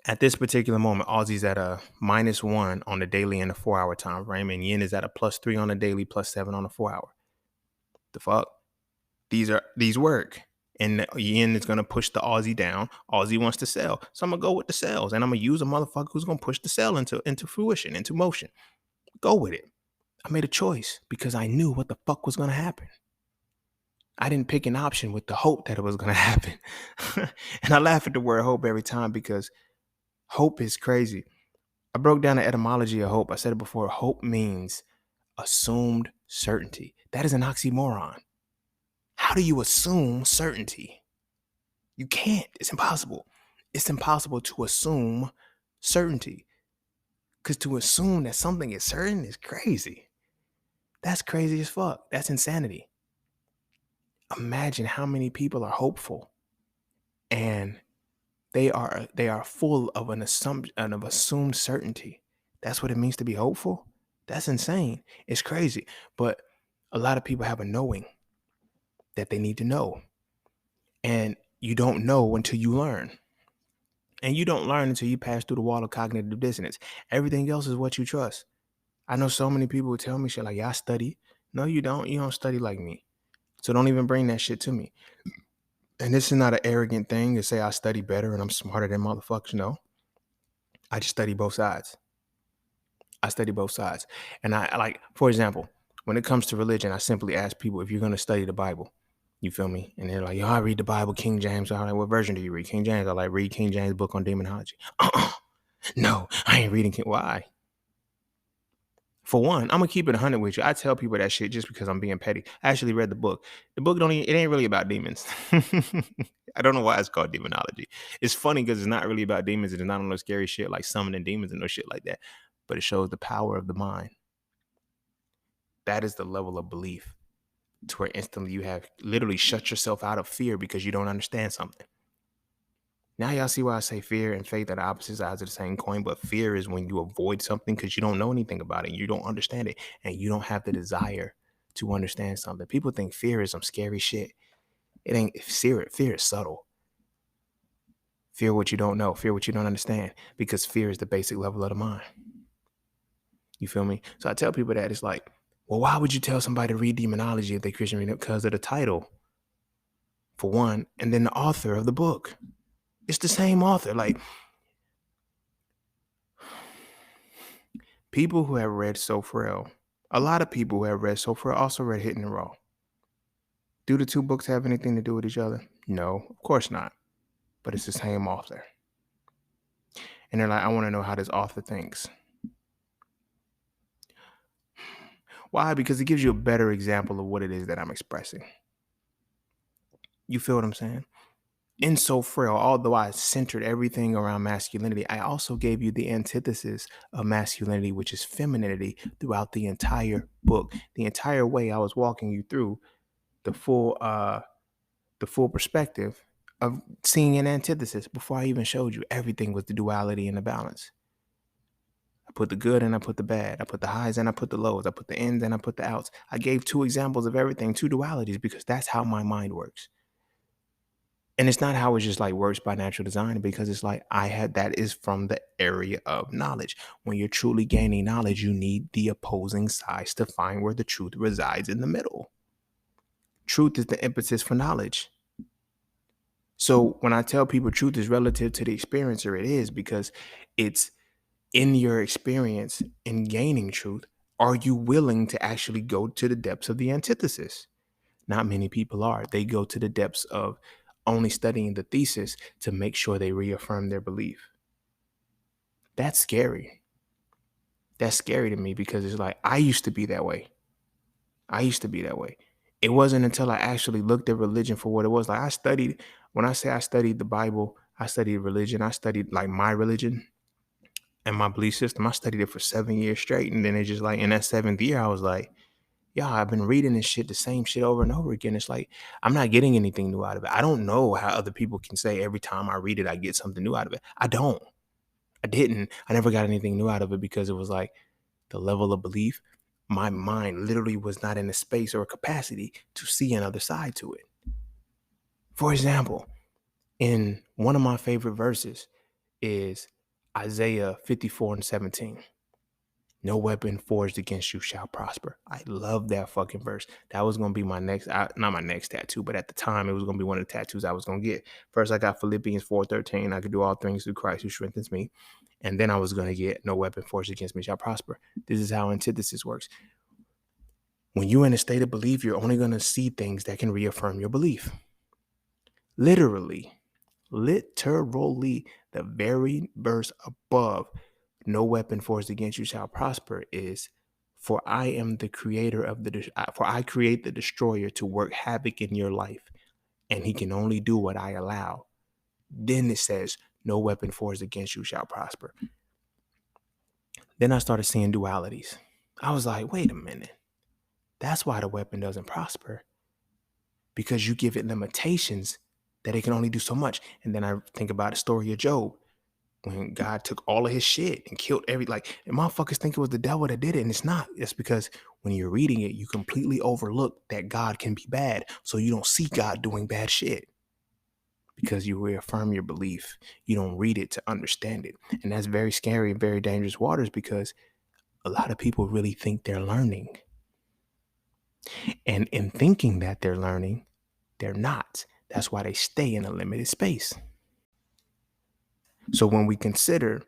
at this particular moment, Aussie's at a -1 on the daily and the 4-hour time frame, and Yen is at a +3 on the daily, +7 on the 4-hour. The fuck? These work. And the yen is going to push the Aussie down. Aussie wants to sell. So I'm going to go with the sales. And I'm going to use a motherfucker who's going to push the sell into fruition, into motion. Go with it. I made a choice because I knew what the fuck was going to happen. I didn't pick an option with the hope that it was going to happen. And I laugh at the word hope every time because hope is crazy. I broke down the etymology of hope. I said it before. Hope means assumed certainty. That is an oxymoron. How do you assume certainty? You can't. It's impossible. It's impossible to assume certainty. Because to assume that something is certain is crazy. That's crazy as fuck. That's insanity. Imagine how many people are hopeful and they are full of an assumption of assumed certainty. That's what it means to be hopeful. That's insane. It's crazy. But a lot of people have a knowing that they need to know. And you don't know until you learn. And you don't learn until you pass through the wall of cognitive dissonance. Everything else is what you trust. I know so many people who tell me shit like, yeah, I study. No, you don't. You don't study like me. So don't even bring that shit to me. And this is not an arrogant thing to say I study better and I'm smarter than motherfuckers. No. I just study both sides. I study both sides. And I like, for example, when it comes to religion, I simply ask people if you're going to study the Bible. You feel me? And they're like, yo, I read the Bible, King James. I'm like, what version do you read? King James. I like, read King James book on demonology. No, I ain't reading King. Why? For one, I'm gonna keep it 100 with you. I tell people that shit just because I'm being petty. I actually read the book. The book it ain't really about demons. I don't know why it's called demonology. It's funny because it's not really about demons. It's not on no scary shit like summoning demons and no shit like that. But it shows the power of the mind. That is the level of belief to where instantly you have literally shut yourself out of fear because you don't understand something. Now y'all see why I say fear and faith are the opposite sides of the same coin, but fear is when you avoid something because you don't know anything about it, you don't understand it, and you don't have the desire to understand something. People think fear is some scary shit. It ain't. Fear is subtle. Fear what you don't know, fear what you don't understand, because fear is the basic level of the mind. You feel me? So I tell people that it's like, well, why would you tell somebody to read demonology if they Christian? Because of the title, for one, and then the author of the book. It's the same author. Like, people who have read So Frail, a lot of people who have read So Frail also read Hitting the Raw. Do the two books have anything to do with each other? No, of course not. But it's the same author. And they're like, I want to know how this author thinks. Why? Because it gives you a better example of what it is that I'm expressing. You feel what I'm saying? In So Frail, although I centered everything around masculinity, I also gave you the antithesis of masculinity, which is femininity, throughout the entire book. The entire way I was walking you through the full perspective of seeing an antithesis before I even showed you. Everything was the duality and the balance. I put the good and I put the bad. I put the highs and I put the lows. I put the ins and I put the outs. I gave two examples of everything, two dualities, because that's how my mind works. And it's not how it just like works by natural design, because it's like that is from the area of knowledge. When you're truly gaining knowledge, you need the opposing sides to find where the truth resides in the middle. Truth is the impetus for knowledge. So when I tell people truth is relative to the experiencer, it is because it's in your experience in gaining truth. Are you willing to actually go to the depths of the antithesis? Not many people are. They go to the depths of only studying the thesis to make sure they reaffirm their belief. That's scary. That's scary to me because it's like, I used to be that way. It wasn't until I actually looked at religion for what it was. Like, when I say I studied the Bible, I studied religion. I studied like my religion and my belief system. I studied it for 7 years straight. And then it's just like in that 7th year, I was like, yeah, I've been reading this shit, the same shit over and over again. It's like, I'm not getting anything new out of it. I don't know how other people can say every time I read it, I get something new out of it. I don't. I didn't. I never got anything new out of it because it was like the level of belief. My mind literally was not in a space or a capacity to see another side to it. For example, in one of my favorite verses is Isaiah 54:17. No weapon forged against you shall prosper. I love that fucking verse. That was going to be my next, not my next tattoo, but at the time it was going to be one of the tattoos I was going to get. First, I got Philippians 4:13. I could do all things through Christ who strengthens me. And then I was going to get no weapon forged against me shall prosper. This is how antithesis works. When you're in a state of belief, you're only going to see things that can reaffirm your belief. Literally, the very verse above, no weapon forged against you shall prosper, is, for I am the creator for I create the destroyer to work havoc in your life, and he can only do what I allow. Then it says, no weapon forged against you shall prosper. Then I started seeing dualities. I was like, wait a minute. That's why the weapon doesn't prosper, because you give it limitations that it can only do so much. And then I think about the story of Job, when God took all of his shit and killed and motherfuckers think it was the devil that did it, and it's not. It's because when you're reading it, you completely overlook that God can be bad, so you don't see God doing bad shit, because you reaffirm your belief. You don't read it to understand it, and that's very scary and very dangerous waters, because a lot of people really think they're learning, and in thinking that they're learning, they're not. That's why they stay in a limited space. So when we consider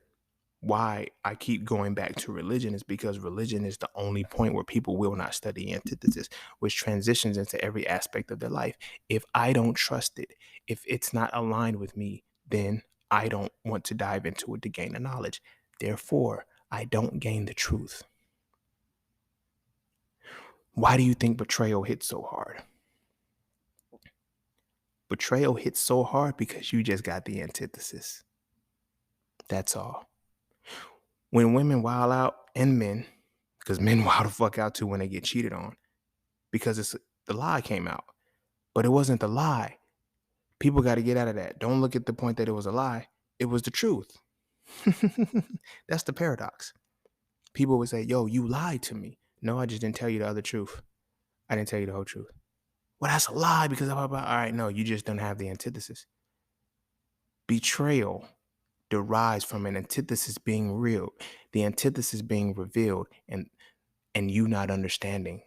why I keep going back to religion, is because religion is the only point where people will not study antithesis, which transitions into every aspect of their life. If I don't trust it, if it's not aligned with me, then I don't want to dive into it to gain the knowledge. Therefore, I don't gain the truth. Why do you think betrayal hits so hard? Betrayal hits so hard because you just got the antithesis. That's all. When women wild out, and men, because men wild the fuck out too when they get cheated on, because the lie came out. But it wasn't the lie. People got to get out of that. Don't look at the point that it was a lie. It was the truth. That's the paradox. People would say, yo, you lied to me. No, I just didn't tell you the other truth. I didn't tell you the whole truth. Well, that's a lie because all right, no, you just don't have the antithesis. Betrayal derives from an antithesis being real, the antithesis being revealed, and you not understanding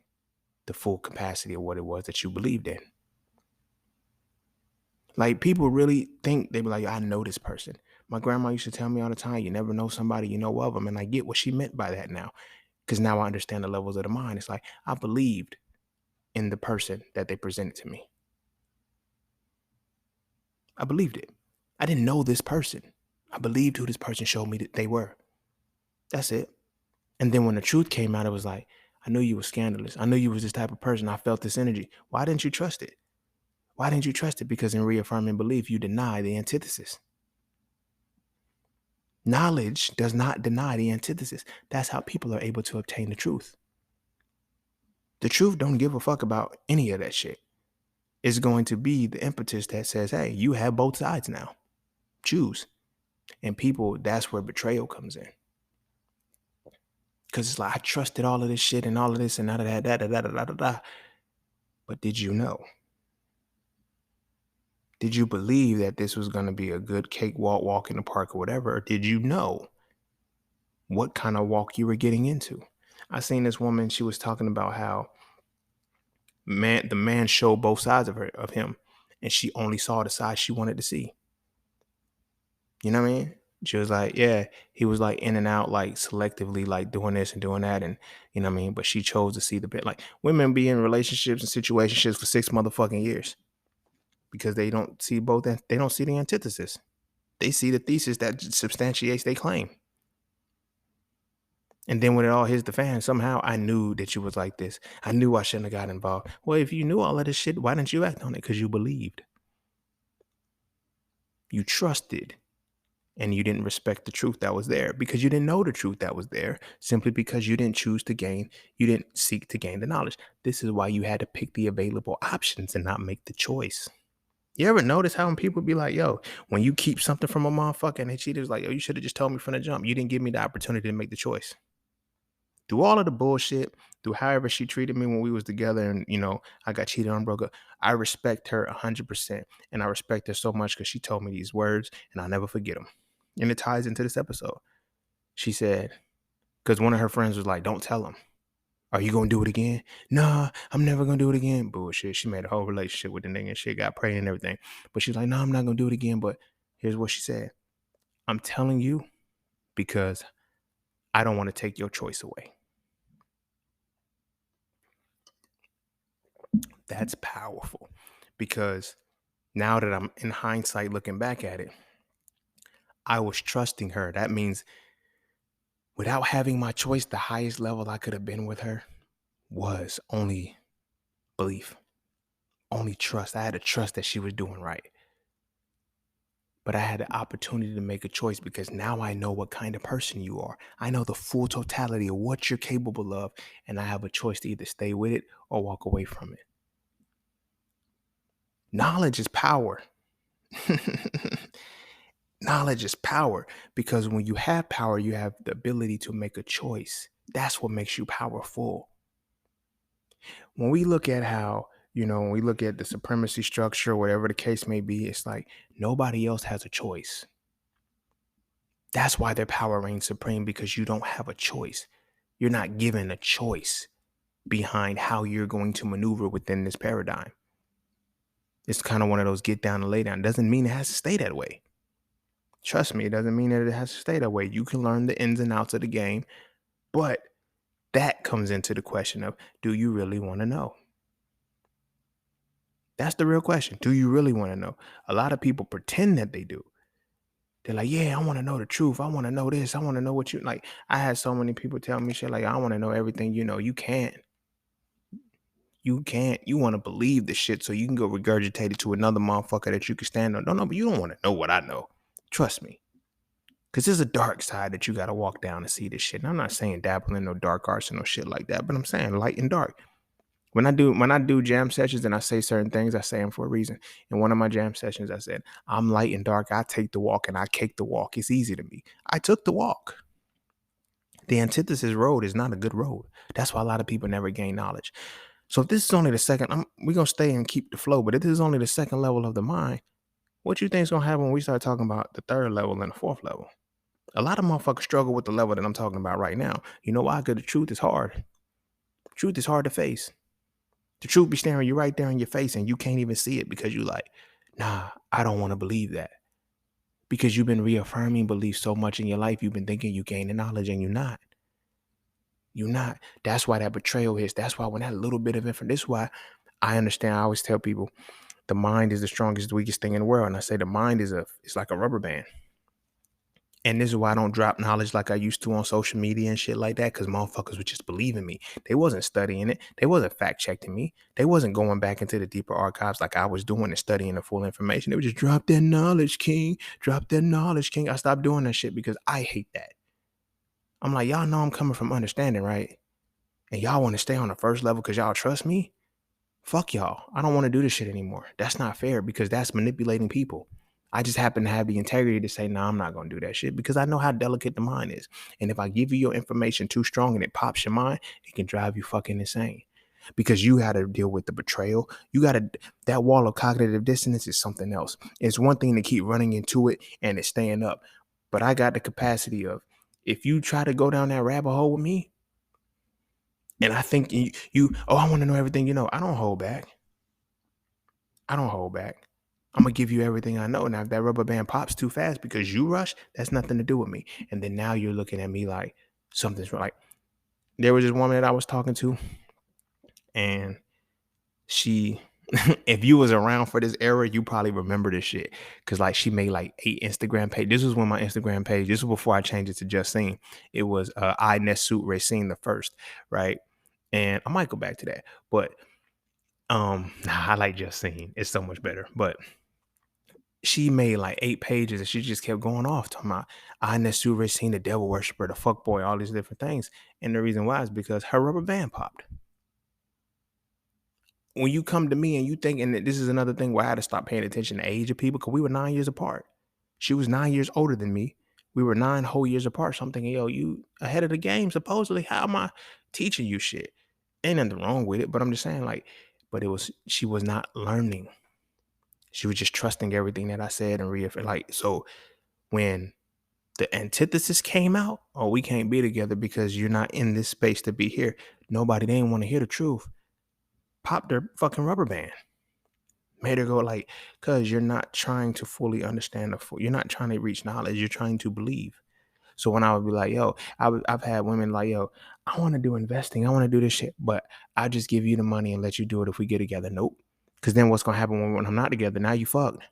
the full capacity of what it was that you believed in. Like, people really think, they be like, I know this person. My grandma used to tell me all the time, you never know somebody, you know of them. And I get what she meant by that now, because now I understand the levels of the mind. It's like, I believed in the person that they presented to me. I believed it. I didn't know this person. I believed who this person showed me that they were. That's it. And then when the truth came out, it was like, I knew you were scandalous. I knew you was this type of person. I felt this energy. Why didn't you trust it? Why didn't you trust it? Because in reaffirming belief, you deny the antithesis. Knowledge does not deny the antithesis. That's how people are able to obtain the truth. The truth don't give a fuck about any of that shit. It's going to be the impetus that says, hey, you have both sides now. Choose. And people, that's where betrayal comes in. Because it's like, I trusted all of this shit and all of this and none of that, But did you know? Did you believe that this was going to be a good cakewalk, walk in the park or whatever? Or did you know what kind of walk you were getting into? I seen this woman, she was talking about how the man showed both sides of him, and she only saw the side she wanted to see. You know what I mean? She was like, yeah, he was like in and out, like selectively, like doing this and doing that. And you know what I mean? But she chose to see the bit. Like, women be in relationships and situationships for 6 motherfucking years because they don't see both. They don't see the antithesis. They see the thesis that substantiates their claim. And then when it all hits the fan, somehow I knew that you was like this. I knew I shouldn't have got involved. Well, if you knew all of this shit, why didn't you act on it? Because you believed. You trusted. And you didn't respect the truth that was there because you didn't know the truth that was there, simply because you didn't you didn't seek to gain the knowledge. This is why you had to pick the available options and not make the choice. You ever notice how when people be like, yo, when you keep something from a motherfucker and they cheat, it's like, yo, you should have just told me from the jump. You didn't give me the opportunity to make the choice. Through all of the bullshit, through however she treated me when we was together and, I got cheated on, broke up, I respect her 100%. And I respect her so much because she told me these words and I'll never forget them. And it ties into this episode. She said, Because one of her friends was like, don't tell him. Are you gonna do it again? Nah, I'm never gonna do it again. Bullshit. She made a whole relationship with the nigga and shit, got pregnant and everything. But she's like, no, I'm not gonna do it again. But here's what she said. I'm telling you because I don't want to take your choice away. That's powerful. Because now that I'm in hindsight looking back at it, I was trusting her. That means without having my choice, the highest level I could have been with her was only belief, only trust. I had to trust that she was doing right. But I had the opportunity to make a choice because now I know what kind of person you are. I know the full totality of what you're capable of, and I have a choice to either stay with it or walk away from it. Knowledge is power. Knowledge is power because when you have power, you have the ability to make a choice. That's what makes you powerful. When we look at how, when we look at the supremacy structure, whatever the case may be, it's like nobody else has a choice. That's why their power reigns supreme, because you don't have a choice. You're not given a choice behind how you're going to maneuver within this paradigm. It's kind of one of those get down and lay down. Doesn't mean it has to stay that way. Trust me, it doesn't mean that it has to stay that way. You can learn the ins and outs of the game, but that comes into the question of, do you really want to know? That's the real question. Do you really want to know? A lot of people pretend that they do. They're like, yeah, I want to know the truth. I want to know this. I want to know what you like. I had so many people tell me shit like, I want to know everything you know. You can't. You can't. You want to believe the shit so you can go regurgitate it to another motherfucker that you can stand on. No, but you don't want to know what I know. Trust me. Because there's a dark side that you got to walk down to see this shit. And I'm not saying dabble in no dark arts and no shit like that, but I'm saying light and dark. When I do jam sessions and I say certain things, I say them for a reason. In one of my jam sessions, I said, I'm light and dark. I take the walk and I cake the walk. It's easy to me. I took the walk. The antithesis road is not a good road. That's why a lot of people never gain knowledge. So if this is only the second, we're going to stay and keep the flow. But if this is only the second level of the mind, what you think is going to happen when we start talking about the third level and the fourth level? A lot of motherfuckers struggle with the level that I'm talking about right now. You know why? Because the truth is hard. Truth is hard to face. The truth be staring you right there in your face and you can't even see it because you like, nah, I don't want to believe that. Because you've been reaffirming beliefs so much in your life, you've been thinking you gaining knowledge and you're not. You're not. That's why that betrayal hits. That's why when that little bit of information, this is why I understand. I always tell people the mind is the strongest, weakest thing in the world. And I say the mind it's like a rubber band. And this is why I don't drop knowledge like I used to on social media and shit like that, because motherfuckers would just believe in me. They wasn't studying it. They wasn't fact checking me. They wasn't going back into the deeper archives like I was doing and studying the full information. They would just drop their knowledge, king. Drop their knowledge, king. I stopped doing that shit because I hate that. I'm like, y'all know I'm coming from understanding, right? And y'all want to stay on the first level because y'all trust me? Fuck y'all. I don't want to do this shit anymore. That's not fair because that's manipulating people. I just happen to have the integrity to say, I'm not going to do that shit because I know how delicate the mind is. And if I give you your information too strong and it pops your mind, it can drive you fucking insane because you got to deal with the betrayal. That wall of cognitive dissonance is something else. It's one thing to keep running into it and it's staying up. But I got the capacity of, if you try to go down that rabbit hole with me, and I think I want to know everything you know. I don't hold back. I'm going to give you everything I know. Now, if that rubber band pops too fast because you rush, that's nothing to do with me. And then now you're looking at me like something's wrong. Like, there was this woman that I was talking to, and she, if you was around for this era, you probably remember this shit. Because, like, she made like 8 Instagram pages. This was when my Instagram page, this was before I changed it to Justine. It was I Nesut Racine the first, right? And I might go back to that. But I like Justine. It's so much better. But she made like 8 pages and she just kept going off talking about I Nesut Racine, the devil worshiper, the fuck boy, all these different things. And the reason why is because her rubber band popped. When you come to me and you think, and this is another thing where I had to stop paying attention to age of people, because we were 9 years apart. She was 9 years older than me. We were 9 whole years apart. So I'm thinking, yo, you ahead of the game, supposedly. How am I teaching you shit? Ain't nothing wrong with it, but I'm just saying, like, but she was not learning. She was just trusting everything that I said and reaffirming. Like, so when the antithesis came out, oh, we can't be together because you're not in this space to be here. Nobody, they didn't want to hear the truth. Popped their fucking rubber band. Made her go like, cause you're not trying to fully understand you're not trying to reach knowledge, you're trying to believe. So when I would be like, yo, I've had women like, yo, I want to do investing, I want to do this shit, but I'll just give you the money and let you do it if we get together. Nope. Because then what's gonna happen when I'm not together? Now you fucked.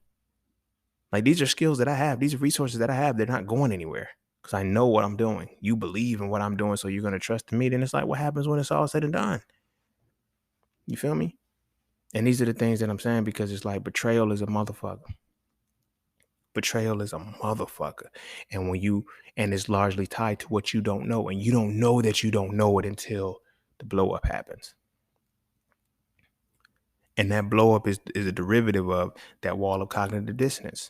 Like, these are skills that I have, these are resources that I have. They're not going anywhere because I know what I'm doing. You believe in what I'm doing, so you're gonna trust me. Then it's like, what happens when it's all said and done? You feel me? And these are the things that I'm saying, because it's like betrayal is a motherfucker. Betrayal is a motherfucker. And it's largely tied to what you don't know. And you don't know that you don't know it until the blow up happens. And that blow up is a derivative of that wall of cognitive dissonance.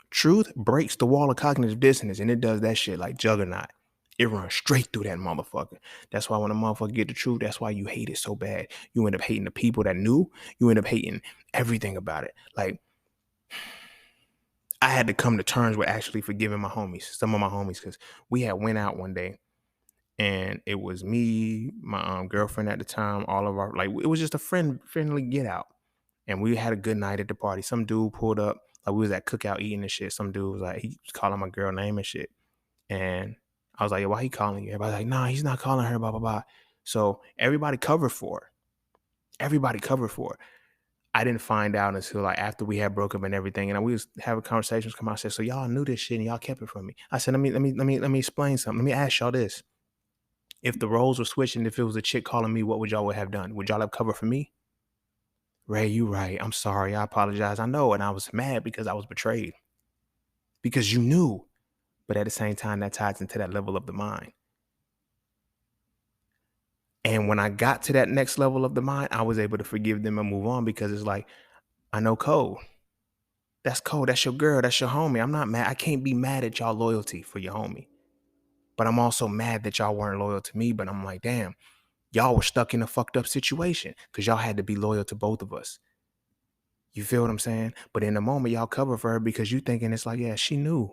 Truth breaks the wall of cognitive dissonance, and it does that shit like Juggernaut. It runs straight through that motherfucker. That's why when a motherfucker get the truth, that's why you hate it so bad. You end up hating the people that knew. You end up hating everything about it. Like, I had to come to terms with actually forgiving some of my homies, because we had went out one day, and it was me, my girlfriend at the time, all of our, like, it was just a friendly get out, and we had a good night at the party. Some dude pulled up, like, we was at cookout eating and shit. Some dude was like, he was calling my girl name and shit, and I was like, yo, why he calling you? Everybody's like, nah, he's not calling her, blah blah blah. So everybody covered for her. Everybody covered for her. I didn't find out until like after we had broke up and everything, and we was having conversations. Come out, I said, so y'all knew this shit and y'all kept it from me. I said, let me explain something. Let me ask y'all this: if the roles were switching, if it was a chick calling me, what would y'all have done? Would y'all have covered for me? Ray, you right. I'm sorry. I apologize. I know, and I was mad because I was betrayed. Because you knew, but at the same time, that ties into that level of the mind. And when I got to that next level of the mind, I was able to forgive them and move on, because it's like, I know code. That's cold. That's your girl. That's your homie. I'm not mad. I can't be mad at y'all loyalty for your homie. But I'm also mad that y'all weren't loyal to me. But I'm like, damn, y'all were stuck in a fucked up situation because y'all had to be loyal to both of us. You feel what I'm saying? But in the moment, y'all cover for her because you thinking it's like, yeah, she knew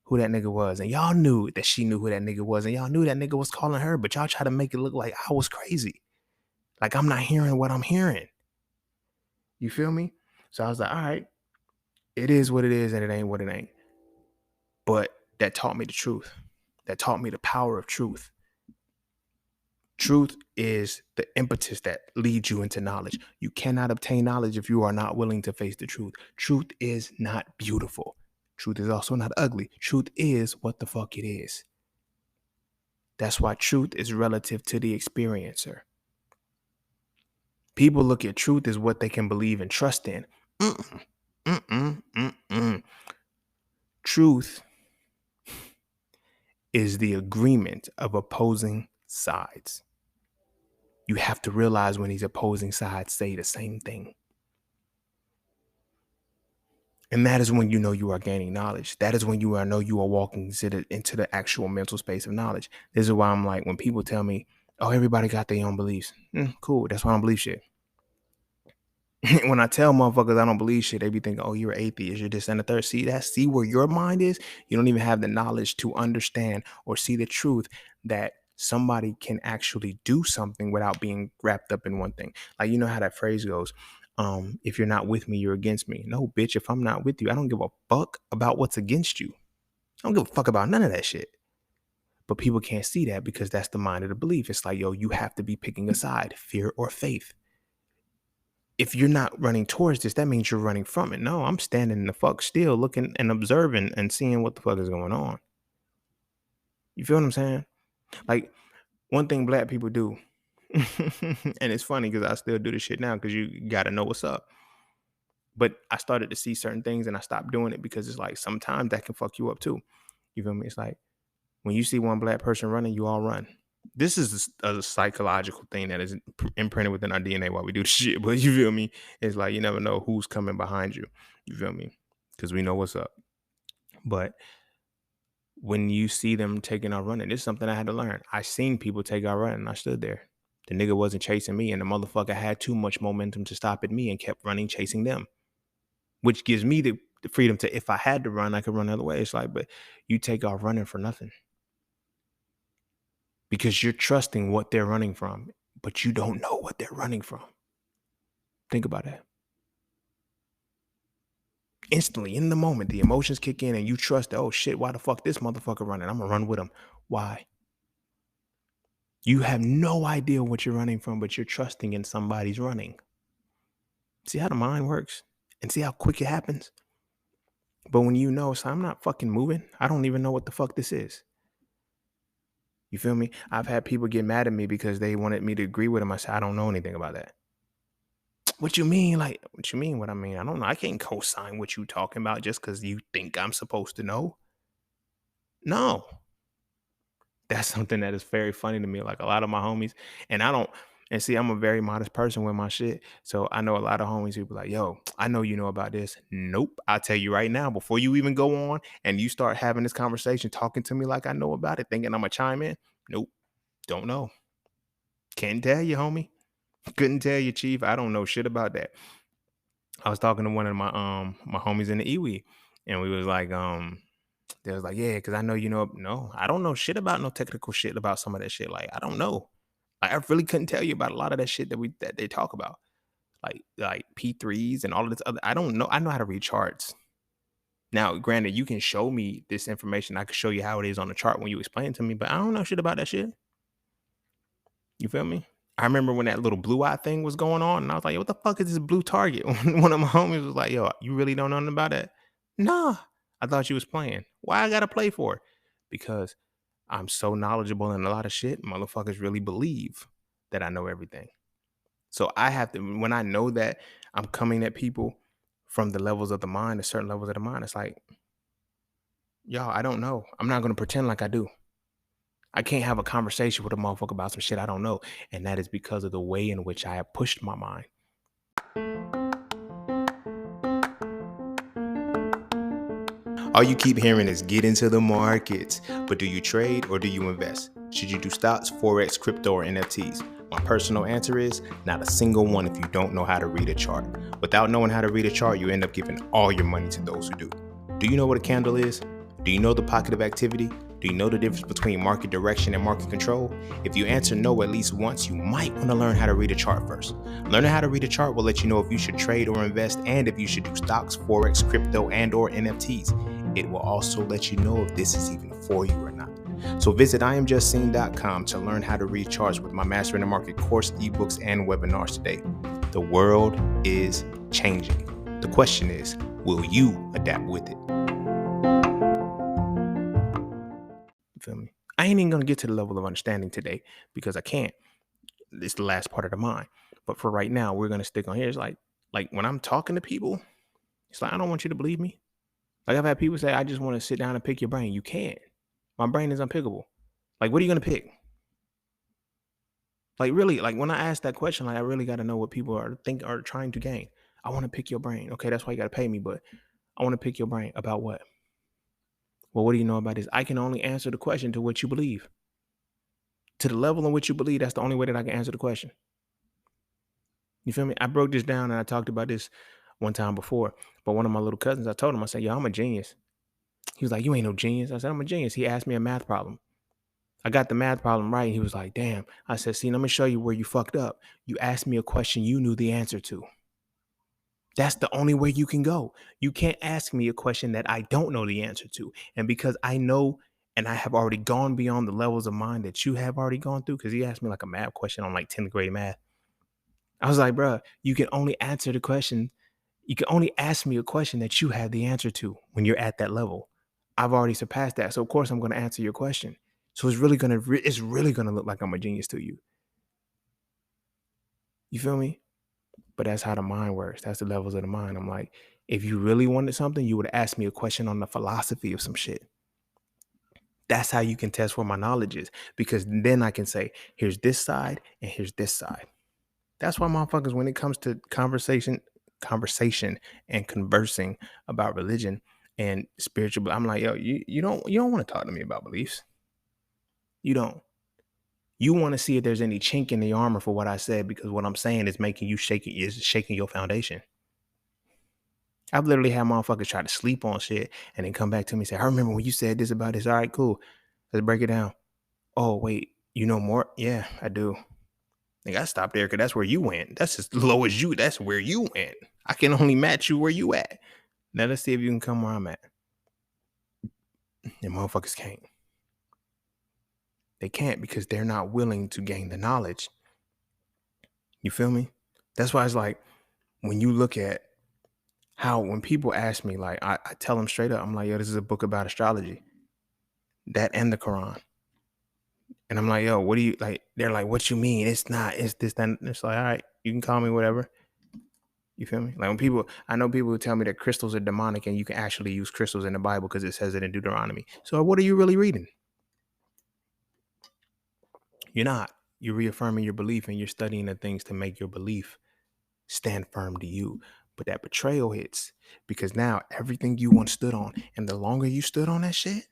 who that nigga was. And y'all knew that she knew who that nigga was. And y'all knew that nigga was calling her. But y'all try to make it look like I was crazy. Like I'm not hearing what I'm hearing. You feel me? So I was like, all right, it is what it is and it ain't what it ain't. But that taught me the truth. That taught me the power of truth. Truth is the impetus that leads you into knowledge. You cannot obtain knowledge if you are not willing to face the truth. Truth is not beautiful. Truth is also not ugly. Truth is what the fuck it is. That's why truth is relative to the experiencer. People look at truth as what they can believe and trust in. Truth is the agreement of opposing sides. You have to realize when these opposing sides say the same thing. And that is when you know you are gaining knowledge. That is when you know you are walking into the actual mental space of knowledge. This is why I'm like, when people tell me, oh, everybody got their own beliefs. Cool. That's why I don't believe shit. When I tell motherfuckers I don't believe shit, they be thinking, oh, you're an atheist, you're this and the third. See where your mind is? You don't even have the knowledge to understand or see the truth that somebody can actually do something without being wrapped up in one thing. Like, you know how that phrase goes, if you're not with me, you're against me. No, bitch, if I'm not with you, I don't give a fuck about what's against you. I don't give a fuck about none of that shit. But people can't see that because that's the mind of the belief. It's like, yo, you have to be picking a side, fear or faith. If you're not running towards this, that means you're running from it. No, I'm standing the fuck still, looking and observing and seeing what the fuck is going on. You feel what I'm saying? Like, one thing black people do, and it's funny because I still do this shit now because you got to know what's up. But I started to see certain things and I stopped doing it because it's like sometimes that can fuck you up too. You feel me? It's like when you see one black person running, you all run. This is a psychological thing that is imprinted within our DNA while we do the shit. But you feel me? It's like you never know who's coming behind you. You feel me? Because we know what's up. But when you see them taking our running, it's something I had to learn. I seen people take our running and I stood there. The nigga wasn't chasing me and the motherfucker had too much momentum to stop at me and kept running, chasing them. Which gives me the the freedom to, if I had to run, I could run the other way. It's like, but you take off running for nothing because you're trusting what they're running from, but you don't know what they're running from. Think about that. Instantly, in the moment, the emotions kick in and you trust, oh shit, why the fuck this motherfucker running? I'm gonna run with him. Why? You have no idea what you're running from, but you're trusting in somebody's running. See how the mind works and see how quick it happens? But when you know, so I'm not fucking moving. I don't even know what the fuck this is. You feel me? I've had people get mad at me because they wanted me to agree with them. I said, I don't know anything about that. What you mean? Like, what you mean? What I mean? I don't know. I can't co-sign what you talking about just because you think I'm supposed to know. No. That's something that is very funny to me. Like a lot of my homies, and I don't, and see, I'm a very modest person with my shit. So I know a lot of homies who be like, yo, I know you know about this. Nope. I'll tell you right now, before you even go on and you start having this conversation, talking to me like I know about it, thinking I'm gonna chime in. Nope. Don't know. Can't tell you, homie. Couldn't tell you, chief. I don't know shit about that. I was talking to one of my homies in the Iwi, and we was like, they was like, yeah, because I know you know. No, I don't know shit about no technical shit about some of that shit. Like, I don't know. Like, I really couldn't tell you about a lot of that shit that they talk about. Like P3s and all of this other. I don't know. I know how to read charts. Now, granted, you can show me this information. I can show you how it is on the chart when you explain it to me, but I don't know shit about that shit. You feel me? I remember when that little blue eye thing was going on, and I was like, yo, what the fuck is this blue target? One of my homies was like, yo, you really don't know nothing about that? Nah, I thought you was playing. Why I gotta play for it? Because I'm so knowledgeable in a lot of shit, motherfuckers really believe that I know everything. So I have to, when I know that I'm coming at people from the levels of the mind, the certain levels of the mind, it's like, y'all, I don't know. I'm not gonna pretend like I do. I can't have a conversation with a motherfucker about some shit I don't know. And that is because of the way in which I have pushed my mind. All you keep hearing is get into the markets. But do you trade or do you invest? Should you do stocks, Forex, crypto, or NFTs? My personal answer is not a single one if you don't know how to read a chart. Without knowing how to read a chart, you end up giving all your money to those who do. Do you know what a candle is? Do you know the pocket of activity? Do you know the difference between market direction and market control? If you answer no at least once, you might want to learn how to read a chart first. Learning how to read a chart will let you know if you should trade or invest and if you should do stocks, Forex, crypto, and or NFTs. It will also let you know if this is even for you or not. So visit IamJustSeen.com to learn how to read charts with my Mastering the Market course, ebooks, and webinars today. The world is changing. The question is, will you adapt with it? You feel me? I ain't even gonna get to the level of understanding today because I can't. It's the last part of the mind. But for right now, we're gonna stick on here. It's like when I'm talking to people, it's like I don't want you to believe me. Like I've had people say, I just want to sit down and pick your brain. You can't. My brain is unpickable. Like, what are you gonna pick? Like, really, like when I ask that question, like I really got to know what people are trying to gain. I want to pick your brain. Okay, that's why you got to pay me, but I want to pick your brain about what? Well, what do you know about this? I can only answer the question to what you believe. To the level in which you believe, that's the only way that I can answer the question. You feel me? I broke this down and I talked about this one time before. But one of my little cousins, I told him, I said, yo, I'm a genius. He was like, you ain't no genius. I said, I'm a genius. He asked me a math problem. I got the math problem right. He was like, damn. I said, see, let me show you where you fucked up. You asked me a question you knew the answer to. That's the only way you can go. You can't ask me a question that I don't know the answer to. And because I know and I have already gone beyond the levels of mind that you have already gone through, because he asked me like a math question on like 10th grade math. I was like, bro, you can only answer the question. You can only ask me a question that you have the answer to when you're at that level. I've already surpassed that. So of course I'm going to answer your question. So it's really going to look like I'm a genius to you. You feel me? But that's how the mind works. That's the levels of the mind. I'm like, if you really wanted something, you would ask me a question on the philosophy of some shit. That's how you can test where my knowledge is, because then I can say, here's this side and here's this side. That's why motherfuckers, when it comes to conversation and conversing about religion and spiritual, I'm like, yo, you don't want to talk to me about beliefs. You don't. You want to see if there's any chink in the armor for what I said, because what I'm saying is shaking your foundation. I've literally had motherfuckers try to sleep on shit and then come back to me and say, I remember when you said this about this. All right, cool. Let's break it down. Oh, wait, you know more? Yeah, I do. Nigga, I stopped there because that's where you went. That's as low as you. That's where you went. I can only match you where you at. Now let's see if you can come where I'm at. And motherfuckers can't. They can't because they're not willing to gain the knowledge. You feel me? That's why it's like when you look at how when people ask me, like I tell them straight up, I'm like, yo, this is a book about astrology. That and the Quran. And I'm like, yo, what do you like? They're like, what you mean? It's not, it's this, that. And it's like, all right, you can call me whatever. You feel me? Like when people, I know people who tell me that crystals are demonic and you can actually use crystals in the Bible because it says it in Deuteronomy. So what are you really reading? You're not. You're reaffirming your belief and you're studying the things to make your belief stand firm to you. But that betrayal hits because now everything you once stood on, and the longer you stood on that shit,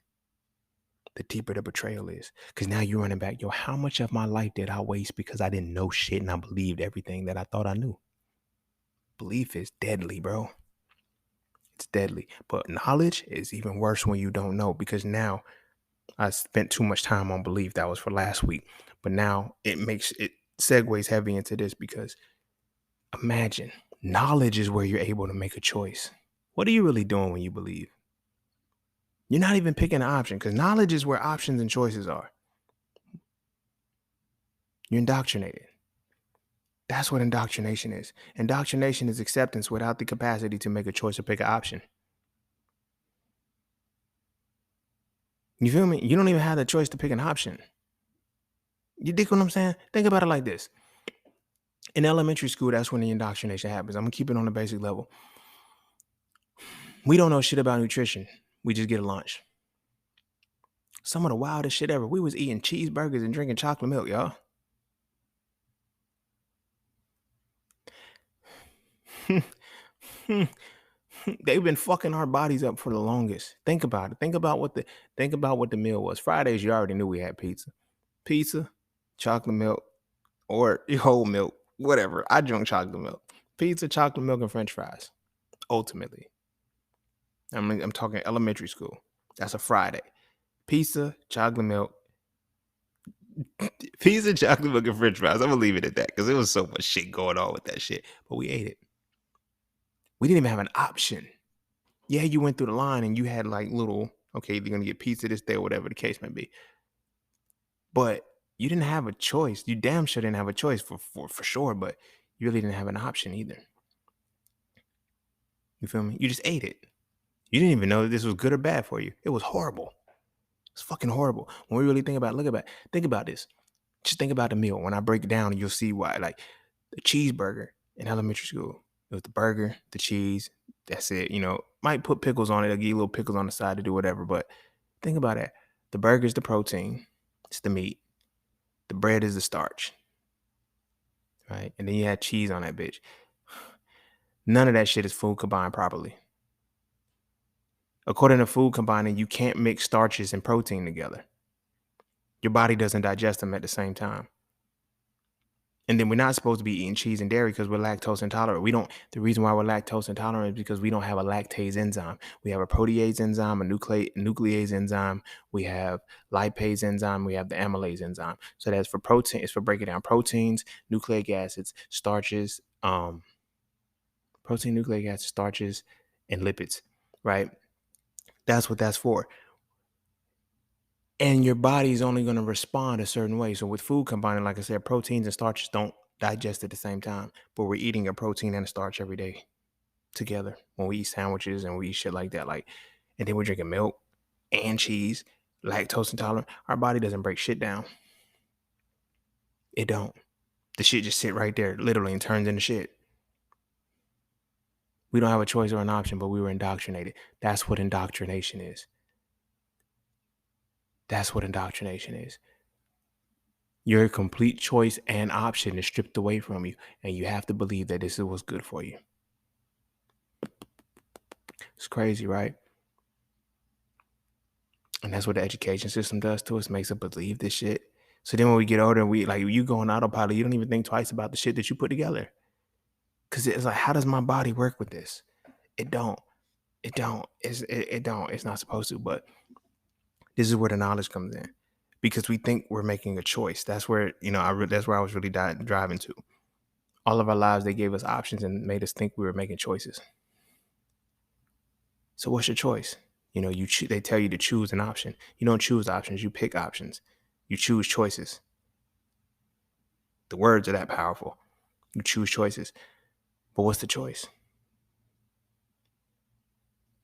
the deeper the betrayal is. Because now you're running back. Yo, how much of my life did I waste because I didn't know shit and I believed everything that I thought I knew? Belief is deadly, bro. It's deadly. But knowledge is even worse when you don't know, because now I spent too much time on belief. That was for last week. But now it segues heavy into this because imagine knowledge is where you're able to make a choice. What are you really doing when you believe? You're not even picking an option because knowledge is where options and choices are. You're indoctrinated. That's what indoctrination is. Indoctrination is acceptance without the capacity to make a choice or pick an option. You feel me? You don't even have the choice to pick an option. You dig what I'm saying? Think about it like this. In elementary school, that's when the indoctrination happens. I'm going to keep it on the basic level. We don't know shit about nutrition. We just get a lunch. Some of the wildest shit ever. We was eating cheeseburgers and drinking chocolate milk, y'all. They've been fucking our bodies up for the longest. Think about it. Think about what the meal was. Fridays, you already knew we had pizza, chocolate milk, or whole milk, whatever. I drunk chocolate milk, pizza, chocolate milk, and French fries. Ultimately, I'm talking elementary school. That's a Friday. Pizza, chocolate milk, chocolate milk, and French fries. I'm gonna leave it at that because there was so much shit going on with that shit, but we ate it. We didn't even have an option. Yeah, you went through the line and you had like little, okay, you're gonna get pizza this day or whatever the case may be. But you didn't have a choice. You damn sure didn't have a choice for sure, but you really didn't have an option either. You feel me? You just ate it. You didn't even know that this was good or bad for you. It was horrible. It's fucking horrible. When we really think about it, think about this. Just think about the meal. When I break it down, you'll see why. Like the cheeseburger in elementary school, it was the burger, the cheese. That's it. You know, might put pickles on it. I'll give you little pickles on the side to do whatever. But think about it. The burger is the protein. It's the meat. The bread is the starch. Right? And then you had cheese on that bitch. None of that shit is food combined properly. According to food combining, you can't mix starches and protein together. Your body doesn't digest them at the same time. And then we're not supposed to be eating cheese and dairy because we're lactose intolerant. The reason why we're lactose intolerant is because we don't have a lactase enzyme. We have a protease enzyme, a nuclease enzyme. We have lipase enzyme. We have the amylase enzyme. So that's for protein. It's for breaking down proteins, nucleic acids, starches, protein, nucleic acids, starches, and lipids, right? That's what that's for. And your body is only going to respond a certain way. So with food combining, like I said, proteins and starches don't digest at the same time, but we're eating a protein and a starch every day together when we eat sandwiches and we eat shit like that. Like, and then we're drinking milk and cheese, lactose intolerant. Our body doesn't break shit down. It don't. The shit just sit right there, literally, and turns into shit. We don't have a choice or an option, but we were indoctrinated. That's what indoctrination is. That's what indoctrination is. Your complete choice and option is stripped away from you, and you have to believe that this is what's good for you. It's crazy, right? And that's what the education system does to us, makes us believe this shit. So then when we get older and you go on autopilot, you don't even think twice about the shit that you put together. Because it's like, how does my body work with this? It don't. It don't. It don't. It's not supposed to. But this is where the knowledge comes in, because we think we're making a choice. That's where that's where I was really driving to. All of our lives, they gave us options and made us think we were making choices. So what's your choice? They tell you to choose an option. You don't choose options. You pick options. You choose choices. The words are that powerful. You choose choices. But what's the choice?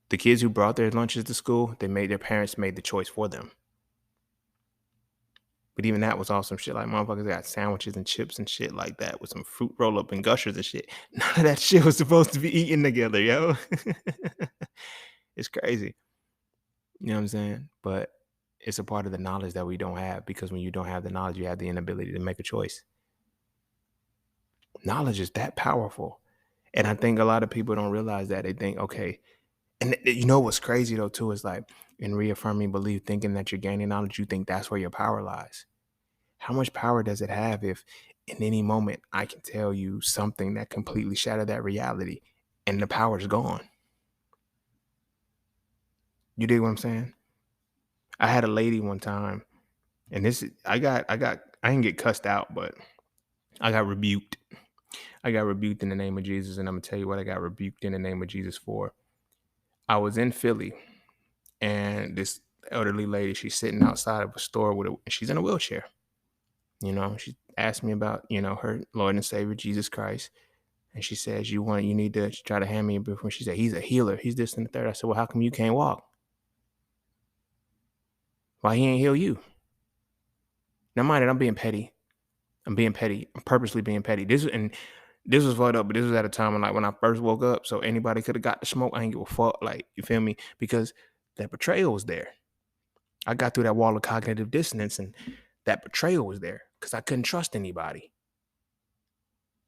The kids who brought their lunches to school, their parents made the choice for them. But even that was awesome shit. Like, motherfuckers got sandwiches and chips and shit like that with some fruit roll up and gushers and shit. None of that shit was supposed to be eaten together, yo. It's crazy. You know what I'm saying? But it's a part of the knowledge that we don't have, because when you don't have the knowledge, you have the inability to make a choice. Knowledge is that powerful. And I think a lot of people don't realize that. They think, okay, and you know what's crazy though too is, like, in reaffirming belief, thinking that you're gaining knowledge, you think that's where your power lies. How much power does it have if in any moment I can tell you something that completely shattered that reality and the power's gone? You dig what I'm saying? I had a lady one time, and I didn't get cussed out, but I got rebuked. I got rebuked in the name of Jesus, and I'm gonna tell you what I got rebuked in the name of Jesus for. I was in Philly, and this elderly lady, she's sitting outside of a store she's in a wheelchair. She asked me about, her Lord and Savior, Jesus Christ. And she says, you need to try to hand me a book. She said, he's a healer. He's this and the third. I said, well, how come you can't walk? Why he ain't heal you? Now, mind it, I'm being petty. I'm purposely being petty. This was fucked up, but this was at a time when I first woke up. So anybody could have got the smoke. I ain't give a fuck. Like, you feel me? Because that betrayal was there. I got through that wall of cognitive dissonance, and that betrayal was there because I couldn't trust anybody.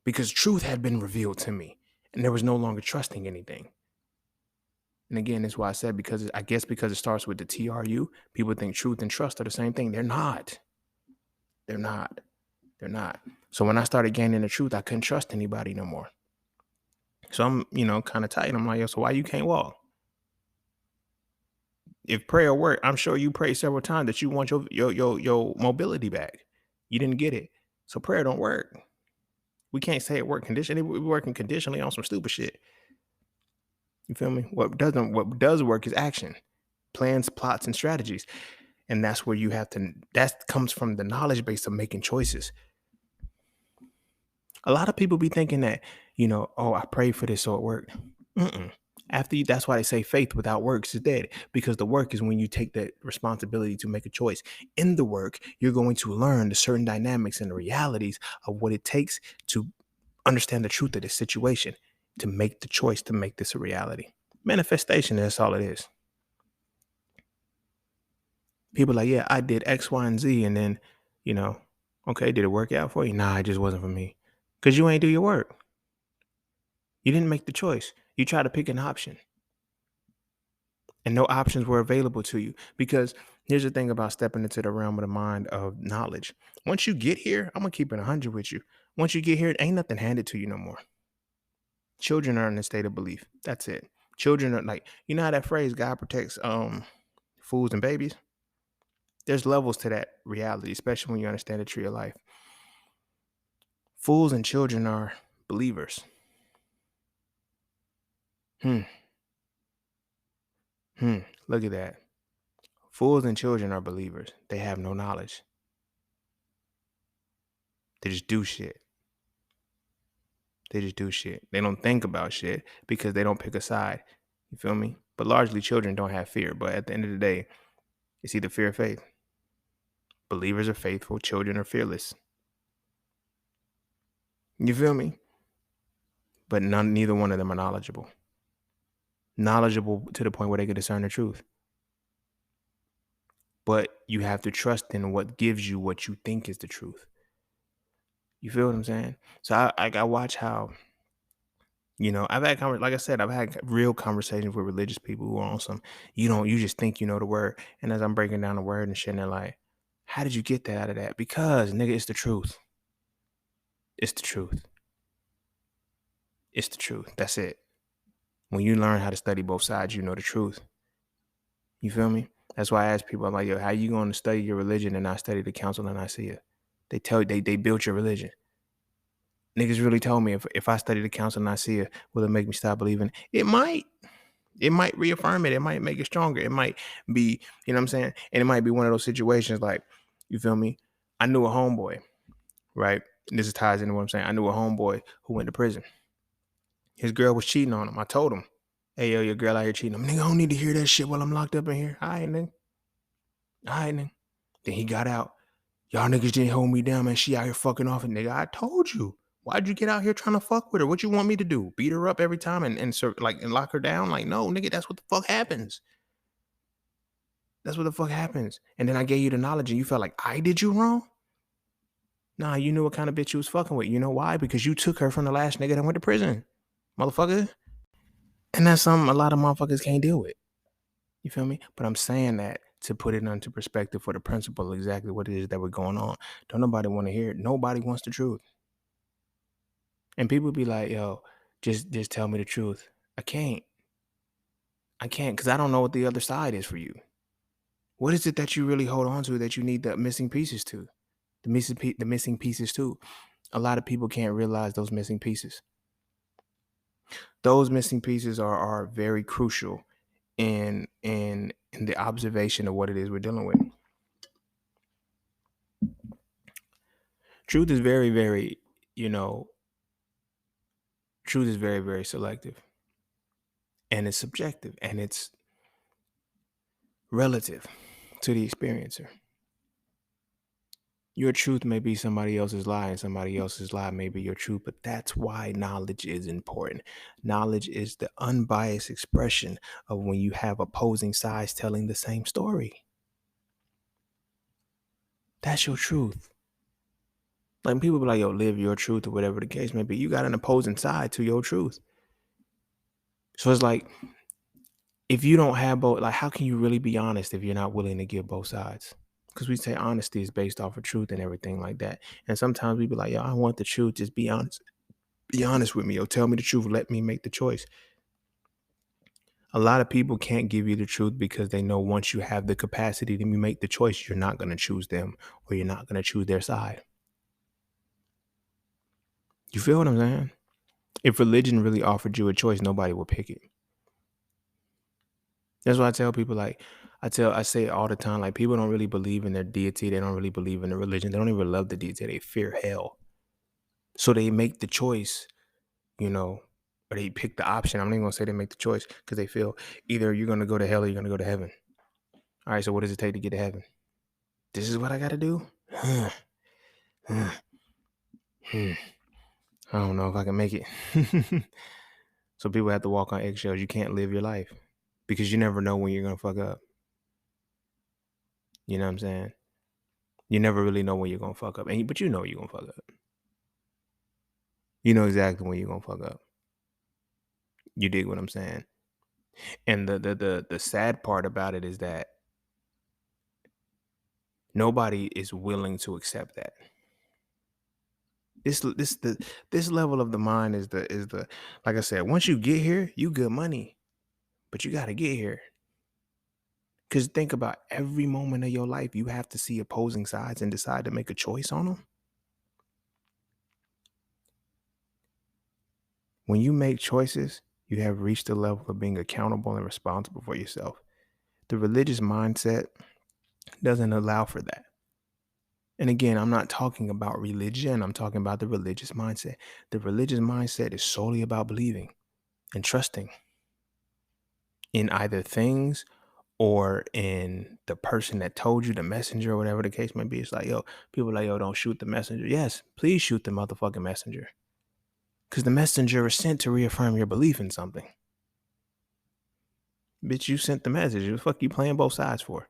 Because truth had been revealed to me, and there was no longer trusting anything. And again, that's why I said, because it starts with the TRU, people think truth and trust are the same thing. They're not. They're not. They're not. So when I started gaining the truth, I couldn't trust anybody no more. So I'm, kind of tight. I'm like, yo, so why you can't walk? If prayer worked, I'm sure you prayed several times that you want your mobility back. You didn't get it. So prayer don't work. We can't say it worked conditionally. We're working conditionally on some stupid shit. You feel me? What does work is action, plans, plots, and strategies. And that's where that comes from the knowledge base of making choices. A lot of people be thinking that, oh, I prayed for this so it worked. That's why they say faith without works is dead, because the work is when you take that responsibility to make a choice. In the work, you're going to learn the certain dynamics and the realities of what it takes to understand the truth of the situation, to make the choice to make this a reality. Manifestation, that's all it is. People are like, yeah, I did X, Y, and Z, and then, okay, did it work out for you? Nah, it just wasn't for me. Because you ain't do your work. You didn't make the choice. You tried to pick an option, and no options were available to you. Because here's the thing about stepping into the realm of the mind of knowledge. Once you get here, I'm going to keep it 100 with you. Once you get here, ain't nothing handed to you no more. Children are in a state of belief. That's it. Children are like, you know how that phrase, God protects fools and babies? There's levels to that reality, especially when you understand the tree of life. Fools and children are believers. Look at that. Fools and children are believers. They have no knowledge. They just do shit. They don't think about shit because they don't pick a side. You feel me? But largely children don't have fear. But at the end of the day, it's either fear or faith. Believers are faithful. Children are fearless. You feel me? But neither one of them are knowledgeable. Knowledgeable to the point where they can discern the truth. But you have to trust in what gives you what you think is the truth. You feel what I'm saying? So I watch how, I've had like I said, I've had real conversations with religious people who are on some, you just think you know the word. And as I'm breaking down the word and shit, and they're like, how did you get that out of that? Because, nigga, it's the truth. It's the truth. It's the truth. That's it. When you learn how to study both sides, you know the truth. You feel me? That's why I ask people, I'm like, yo, how you going to study your religion and not study the Council of Nicaea? They tell you they built your religion. Niggas really told me if I study the Council of Nicaea, will it make me stop believing? It might. It might reaffirm it. It might make it stronger. It might be, you know what I'm saying? And it might be one of those situations like, you feel me? I knew a homeboy, right? And this ties into what I'm saying. I knew a homeboy who went to prison. His girl was cheating on him. I told him, hey, yo, your girl out here cheating on me. Nigga, I don't need to hear that shit while I'm locked up in here. All right, nigga. All right, nigga. Then he got out. Y'all niggas didn't hold me down, man. She out here fucking off. And nigga, I told you. Why'd you get out here trying to fuck with her? What you want me to do? Beat her up every time and lock her down? Like, no, nigga, that's what the fuck happens. That's what the fuck happens. And then I gave you the knowledge and you felt like I did you wrong? Nah, you knew what kind of bitch you was fucking with. You know why? Because you took her from the last nigga that went to prison. Motherfucker. And that's something a lot of motherfuckers can't deal with. You feel me? But I'm saying that to put it into perspective for the principle, exactly what it is that we're going on. Don't nobody want to hear it. Nobody wants the truth. And people be like, yo, just tell me the truth. I can't because I don't know what the other side is for you. What is it that you really hold on to that you need the missing pieces to? The missing pieces too. A lot of people can't realize those missing pieces. Those missing pieces are very crucial in the observation of what it is we're dealing with. Truth is very, very, truth is very, very selective. And it's subjective and it's relative to the experiencer. Your truth may be somebody else's lie and somebody else's lie may be your truth, but that's why knowledge is important. Knowledge is the unbiased expression of when you have opposing sides telling the same story. That's your truth. Like people be like, yo, live your truth or whatever the case may be. You got an opposing side to your truth. So it's like, if you don't have both, like, how can you really be honest if you're not willing to give both sides? Because we say honesty is based off of truth and everything like that. And sometimes we be like, yo, I want the truth. Just be honest. Be honest with me. Yo, tell me the truth. Let me make the choice. A lot of people can't give you the truth because they know once you have the capacity to make the choice, you're not going to choose them or you're not going to choose their side. You feel what I'm saying? If religion really offered you a choice, nobody would pick it. That's why I tell people, like, I say it all the time, like, people don't really believe in their deity. They don't really believe in the religion. They don't even love the deity. They fear hell. So they make the choice, or they pick the option. I'm not even going to say they make the choice because they feel either you're going to go to hell or you're going to go to heaven. All right, so what does it take to get to heaven? This is what I got to do? I don't know if I can make it. So people have to walk on eggshells. You can't live your life because you never know when you're going to fuck up. You know what I'm saying? You never really know when you're going to fuck up. But you know you're going to fuck up. You know exactly when you're going to fuck up. You dig what I'm saying? And the sad part about it is that nobody is willing to accept that. This level of the mind is the like I said, once you get here, you good money. But you got to get here. Because think about every moment of your life, you have to see opposing sides and decide to make a choice on them. When you make choices, you have reached the level of being accountable and responsible for yourself. The religious mindset doesn't allow for that. And again, I'm not talking about religion. I'm talking about the religious mindset. The religious mindset is solely about believing and trusting in either things or in the person that told you, the messenger or whatever the case may be. It's like, yo, people are like, yo, don't shoot the messenger. Yes, please shoot the motherfucking messenger. Because the messenger is sent to reaffirm your belief in something. Bitch, you sent the message. What the fuck you playing both sides for?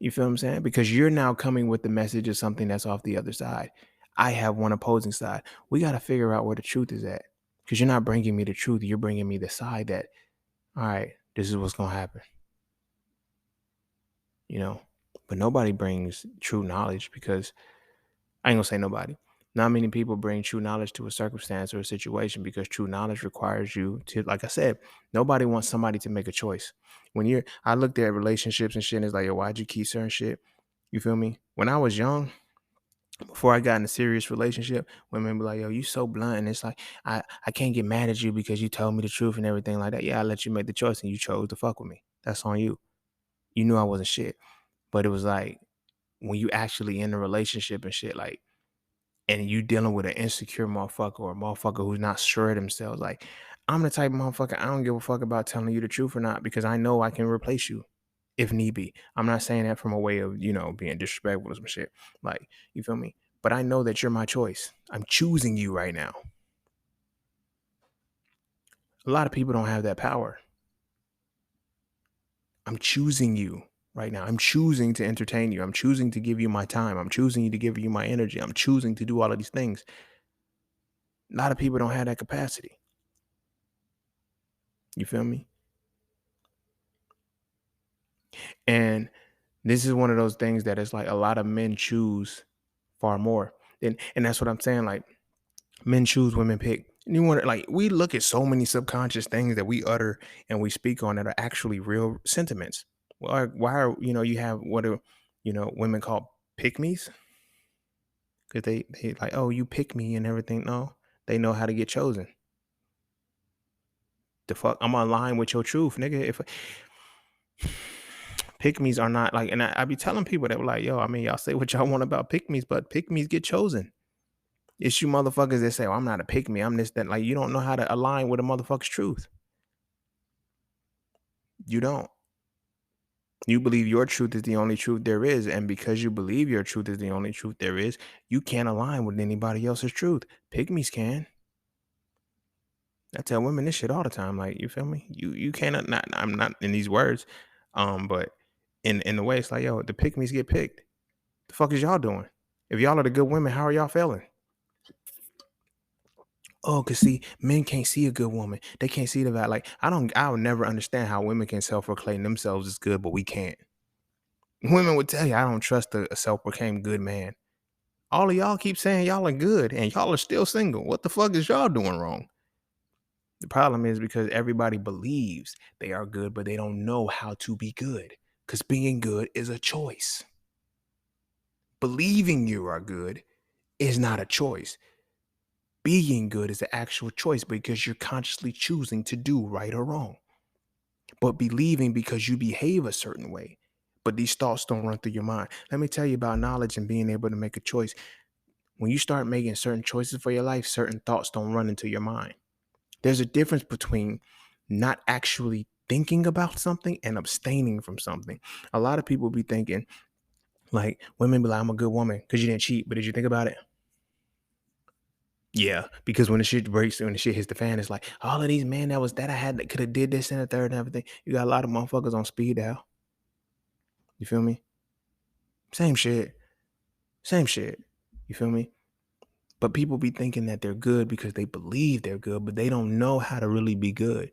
You feel what I'm saying? Because you're now coming with the message of something that's off the other side. I have one opposing side. We got to figure out where the truth is at. Because you're not bringing me the truth. You're bringing me the side that, all right, this is what's going to happen. But nobody brings true knowledge because I ain't going to say nobody. Not many people bring true knowledge to a circumstance or a situation because true knowledge requires you to, like I said, nobody wants somebody to make a choice. I looked at relationships and shit, and it's like, yo, why'd you keep certain shit? You feel me? When I was young, before I got in a serious relationship, women be like, yo, you so blunt. And it's like, I can't get mad at you because you told me the truth and everything like that. Yeah, I let you make the choice and you chose to fuck with me. That's on you. You knew I wasn't shit. But it was like, when you actually in a relationship and shit, like, and you dealing with an insecure motherfucker or a motherfucker who's not sure of themselves, like, I'm the type of motherfucker, I don't give a fuck about telling you the truth or not because I know I can replace you if need be. I'm not saying that from a way of, being disrespectful or some shit. Like, you feel me? But I know that you're my choice. I'm choosing you right now. A lot of people don't have that power. I'm choosing you right now. I'm choosing to entertain you. I'm choosing to give you my time. I'm choosing to give you my energy. I'm choosing to do all of these things. A lot of people don't have that capacity. You feel me? And this is one of those things that it's like a lot of men choose far more. And that's what I'm saying. Like, men choose, women pick. And you want to, like, we look at so many subconscious things that we utter and we speak on that are actually real sentiments. Why are, you have what are, women call pick me's? Because they like, oh, you pick me and everything. No, they know how to get chosen. The fuck, I'm online with your truth, nigga. If pick me's are not like, and I be telling people that were like, yo, I mean, y'all say what y'all want about pick me's, but pick me's get chosen. It's you motherfuckers that say, well, I'm not a pick me, I'm this, that. Like, you don't know how to align with a motherfucker's truth. You don't. You believe your truth is the only truth there is. And because you believe your truth is the only truth there is, you can't align with anybody else's truth. Pygmies can. I tell women this shit all the time. Like, you feel me? You cannot, not, I'm not in these words. But in the way it's like, yo, the pygmies get picked. The fuck is y'all doing? If y'all are the good women, how are y'all failing? Oh, cause see, men can't see a good woman. They can't see the value. Like, I would never understand how women can self-proclaim themselves as good, but we can't. Women would tell you, I don't trust a self-proclaimed good man. All of y'all keep saying y'all are good and y'all are still single. What the fuck is y'all doing wrong? The problem is because everybody believes they are good, but they don't know how to be good. Because being good is a choice. Believing you are good is not a choice. Being good is the actual choice because you're consciously choosing to do right or wrong. But believing because you behave a certain way. But these thoughts don't run through your mind. Let me tell you about knowledge and being able to make a choice. When you start making certain choices for your life, certain thoughts don't run into your mind. There's a difference between not actually thinking about something and abstaining from something. A lot of people be thinking, like, women be like, I'm a good woman because you didn't cheat, but did you think about it? Yeah, because when the shit breaks, when the shit hits the fan, it's like all of these men that I had that could have did this and the third and everything. You got a lot of motherfuckers on speed dial. You feel me? Same shit. Same shit. You feel me? But people be thinking that they're good because they believe they're good, but they don't know how to really be good.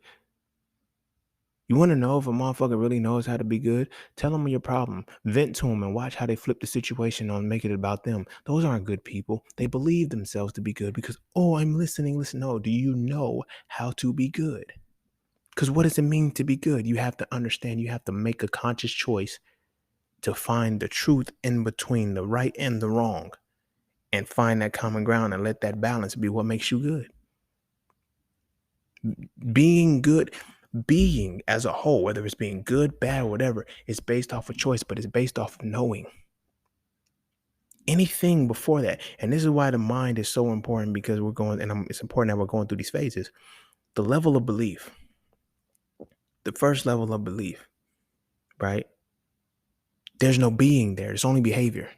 You want to know if a motherfucker really knows how to be good? Tell them your problem. Vent to them and watch how they flip the situation on, make it about them. Those aren't good people. They believe themselves to be good because, oh, I'm listening. Listen, no, do you know how to be good? Because what does it mean to be good? You have to understand, you have to make a conscious choice to find the truth in between the right and the wrong and find that common ground and let that balance be what makes you good. Being good, being as a whole, whether it's being good, bad, or whatever, is based off of choice, but it's based off of knowing. Anything before that, and this is why the mind is so important because it's important that we're going through these phases. The level of belief, the first level of belief, right? There's no being there. It's only behavior.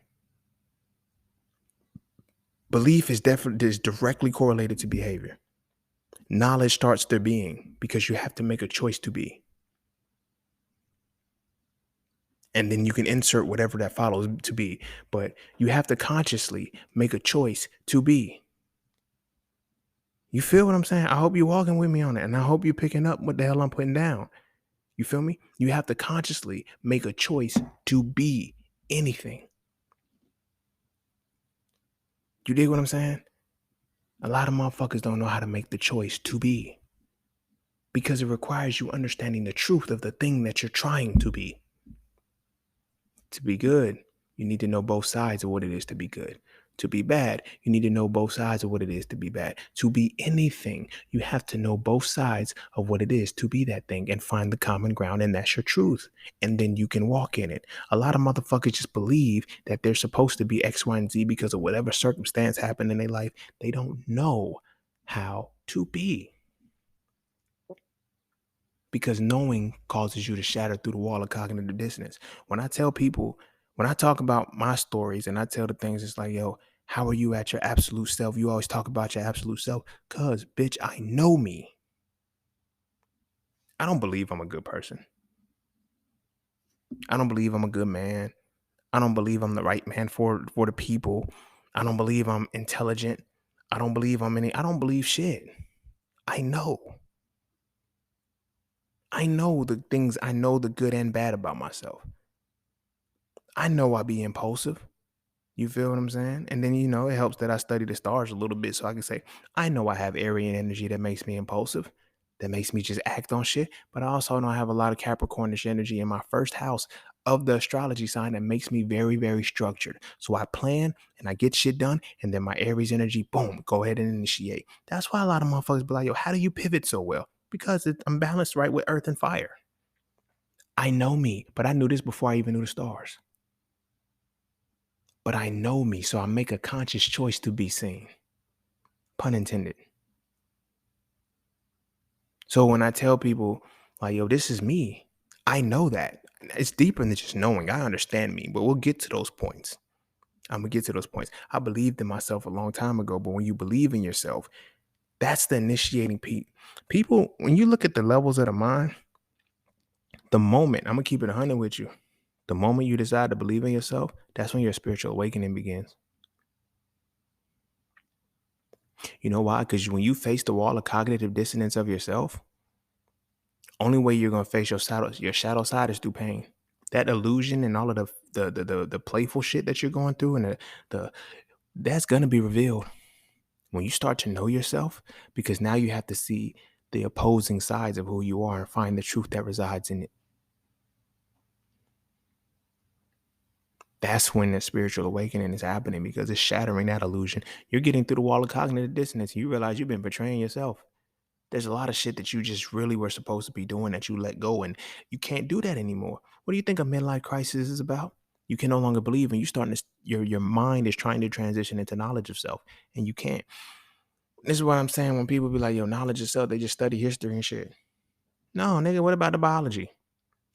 Belief is directly correlated to behavior. Knowledge starts their being because you have to make a choice to be. And then you can insert whatever that follows to be. But you have to consciously make a choice to be. You feel what I'm saying? I hope you're walking with me on it. And I hope you're picking up what the hell I'm putting down. You feel me? You have to consciously make a choice to be anything. You dig what I'm saying? A lot of motherfuckers don't know how to make the choice to be because it requires you understanding the truth of the thing that you're trying to be. To be good, you need to know both sides of what it is to be good. To be bad, you need to know both sides of what it is to be bad. To be anything, you have to know both sides of what it is to be that thing and find the common ground, and that's your truth. And then you can walk in it. A lot of motherfuckers just believe that they're supposed to be X, Y, and Z because of whatever circumstance happened in their life. They don't know how to be. Because knowing causes you to shatter through the wall of cognitive dissonance. When I tell people, when I talk about my stories and I tell the things, it's like, yo, how are you at your absolute self? You always talk about your absolute self. Cause bitch, I know me. I don't believe I'm a good person. I don't believe I'm a good man. I don't believe I'm the right man for the people. I don't believe I'm intelligent. I don't believe I don't believe shit. I know. I know the things, I know the good and bad about myself. I know I be impulsive. You feel what I'm saying? And then, it helps that I study the stars a little bit so I can say, I know I have Aryan energy that makes me impulsive, that makes me just act on shit. But I also know I have a lot of Capricornish energy in my first house of the astrology sign that makes me very, very structured. So I plan and I get shit done. And then my Aries energy, boom, go ahead and initiate. That's why a lot of motherfuckers be like, yo, how do you pivot so well? Because I'm balanced right with earth and fire. I know me, but I knew this before I even knew the stars. But I know me, so I make a conscious choice to be seen. Pun intended. So when I tell people, like, yo, this is me, I know that. It's deeper than just knowing. I understand me, but we'll get to those points. I'm going to get to those points. I believed in myself a long time ago, but when you believe in yourself, that's the initiating piece. People, when you look at the levels of the mind, the moment, I'm going to keep it 100 with you, the moment you decide to believe in yourself, that's when your spiritual awakening begins. You know why? Because when you face the wall of cognitive dissonance of yourself, only way you're gonna face your shadow side is through pain. That illusion and all of the playful shit that you're going through and the that's gonna be revealed when you start to know yourself, because now you have to see the opposing sides of who you are and find the truth that resides in it. That's when the spiritual awakening is happening, because it's shattering that illusion. You're getting through the wall of cognitive dissonance and you realize you've been betraying yourself. There's a lot of shit that you just really were supposed to be doing that you let go, and you can't do that anymore. What do you think a midlife crisis is about? You can no longer believe, and you starting to your mind is trying to transition into knowledge of self, and you can't. This is what I'm saying when people be like, yo, knowledge of self, they just study history and shit. No, nigga, what about the biology?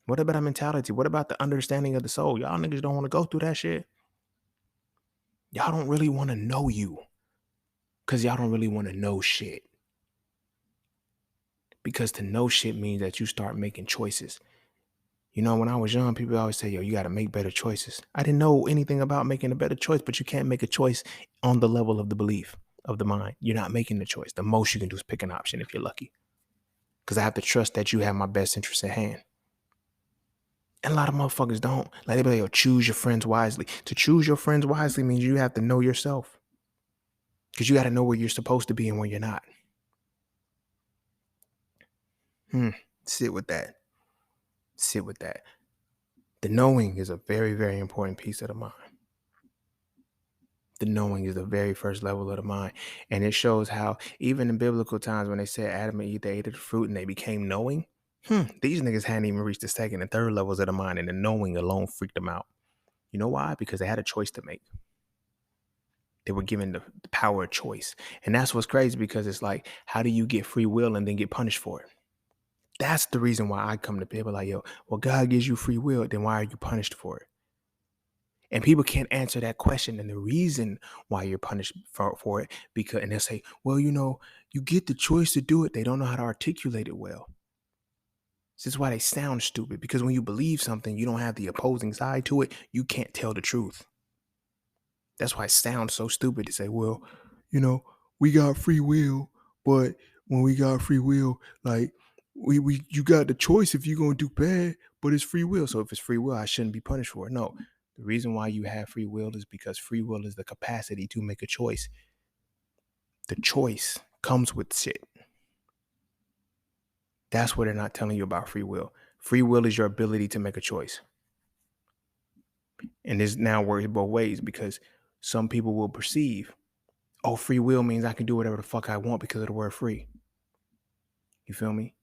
What about the mentality? What about the understanding of the soul? Y'all niggas don't want to go through that shit. Y'all don't really want to know you because y'all don't really want to know shit. Because to know shit means that you start making choices. When I was young, people always say, yo, you got to make better choices. I didn't know anything about making a better choice, but you can't make a choice on the level of the belief of the mind. You're not making the choice. The most you can do is pick an option if you're lucky. Because I have to trust that you have my best interest at hand. And a lot of motherfuckers don't. Like, they be like, yo, choose your friends wisely. To choose your friends wisely means you have to know yourself. Because you got to know where you're supposed to be and where you're not. Sit with that. Sit with that. The knowing is a very, very important piece of the mind. The knowing is the very first level of the mind. And it shows how even in biblical times when they said Adam and Eve, they ate of the fruit and they became knowing, these niggas hadn't even reached the second and third levels of the mind, and the knowing alone freaked them out. You know why? Because they had a choice to make. They were given the power of choice. And that's what's crazy, because it's like, how do you get free will and then get punished for it? That's the reason why I come to people like, yo, well, God gives you free will, then why are you punished for it? And people can't answer that question and the reason why you're punished for it, because, and they'll say, well, you get the choice to do it. They don't know how to articulate it well. This is why they sound stupid, because when you believe something, you don't have the opposing side to it. You can't tell the truth. That's why it sounds so stupid to say, well, we got free will, but when we got free will, like you got the choice if you're going to do bad, but it's free will. So if it's free will, I shouldn't be punished for it. No, The reason why you have free will is because free will is the capacity to make a choice. The choice comes with shit. That's what they're not telling you about free will. Free will is your ability to make a choice. And this now works both ways, because some people will perceive, oh, free will means I can do whatever the fuck I want because of the word free. You feel me?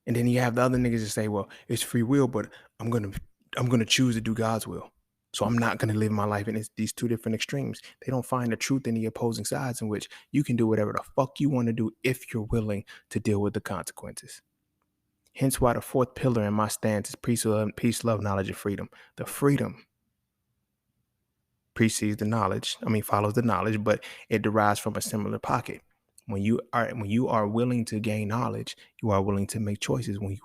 And then you have the other niggas that say, well, it's free will, but I'm gonna choose to do God's will. So I'm not gonna live my life. And it's these two different extremes. They don't find the truth in the opposing sides, in which you can do whatever the fuck you want to do if you're willing to deal with the consequences. Hence why the fourth pillar in my stance is peace, love, knowledge, and freedom. The freedom precedes the knowledge. Follows the knowledge, but it derives from a similar pocket. When you are willing to gain knowledge, you are willing to make choices. When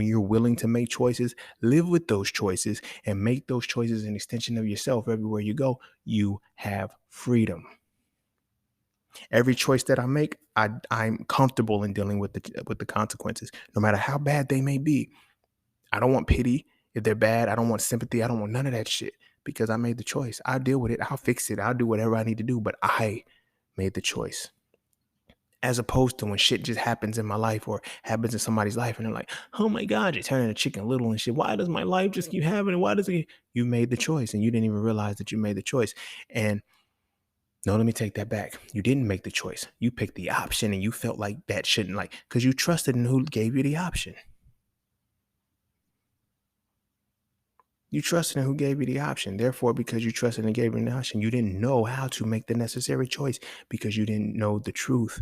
you're willing to make choices, live with those choices and make those choices an extension of yourself everywhere you go, you have freedom. Every choice that I make, I'm comfortable in dealing with the consequences, no matter how bad they may be. I don't want pity if they're bad. I don't want sympathy. I don't want none of that shit, because I made the choice. I'll deal with it. I'll fix it. I'll do whatever I need to do, but I made the choice. As opposed to when shit just happens in my life or happens in somebody's life and they're like, oh my God, you're turning a chicken little and shit. Why does my life just keep happening? Why does it? You made the choice and you didn't even realize that you made the choice. And no, let me take that back. You didn't make the choice. You picked the option and you felt like that shouldn't, because you trusted in who gave you the option. You trusted in who gave you the option. Therefore, because you trusted and gave you the option, you didn't know how to make the necessary choice, because you didn't know the truth,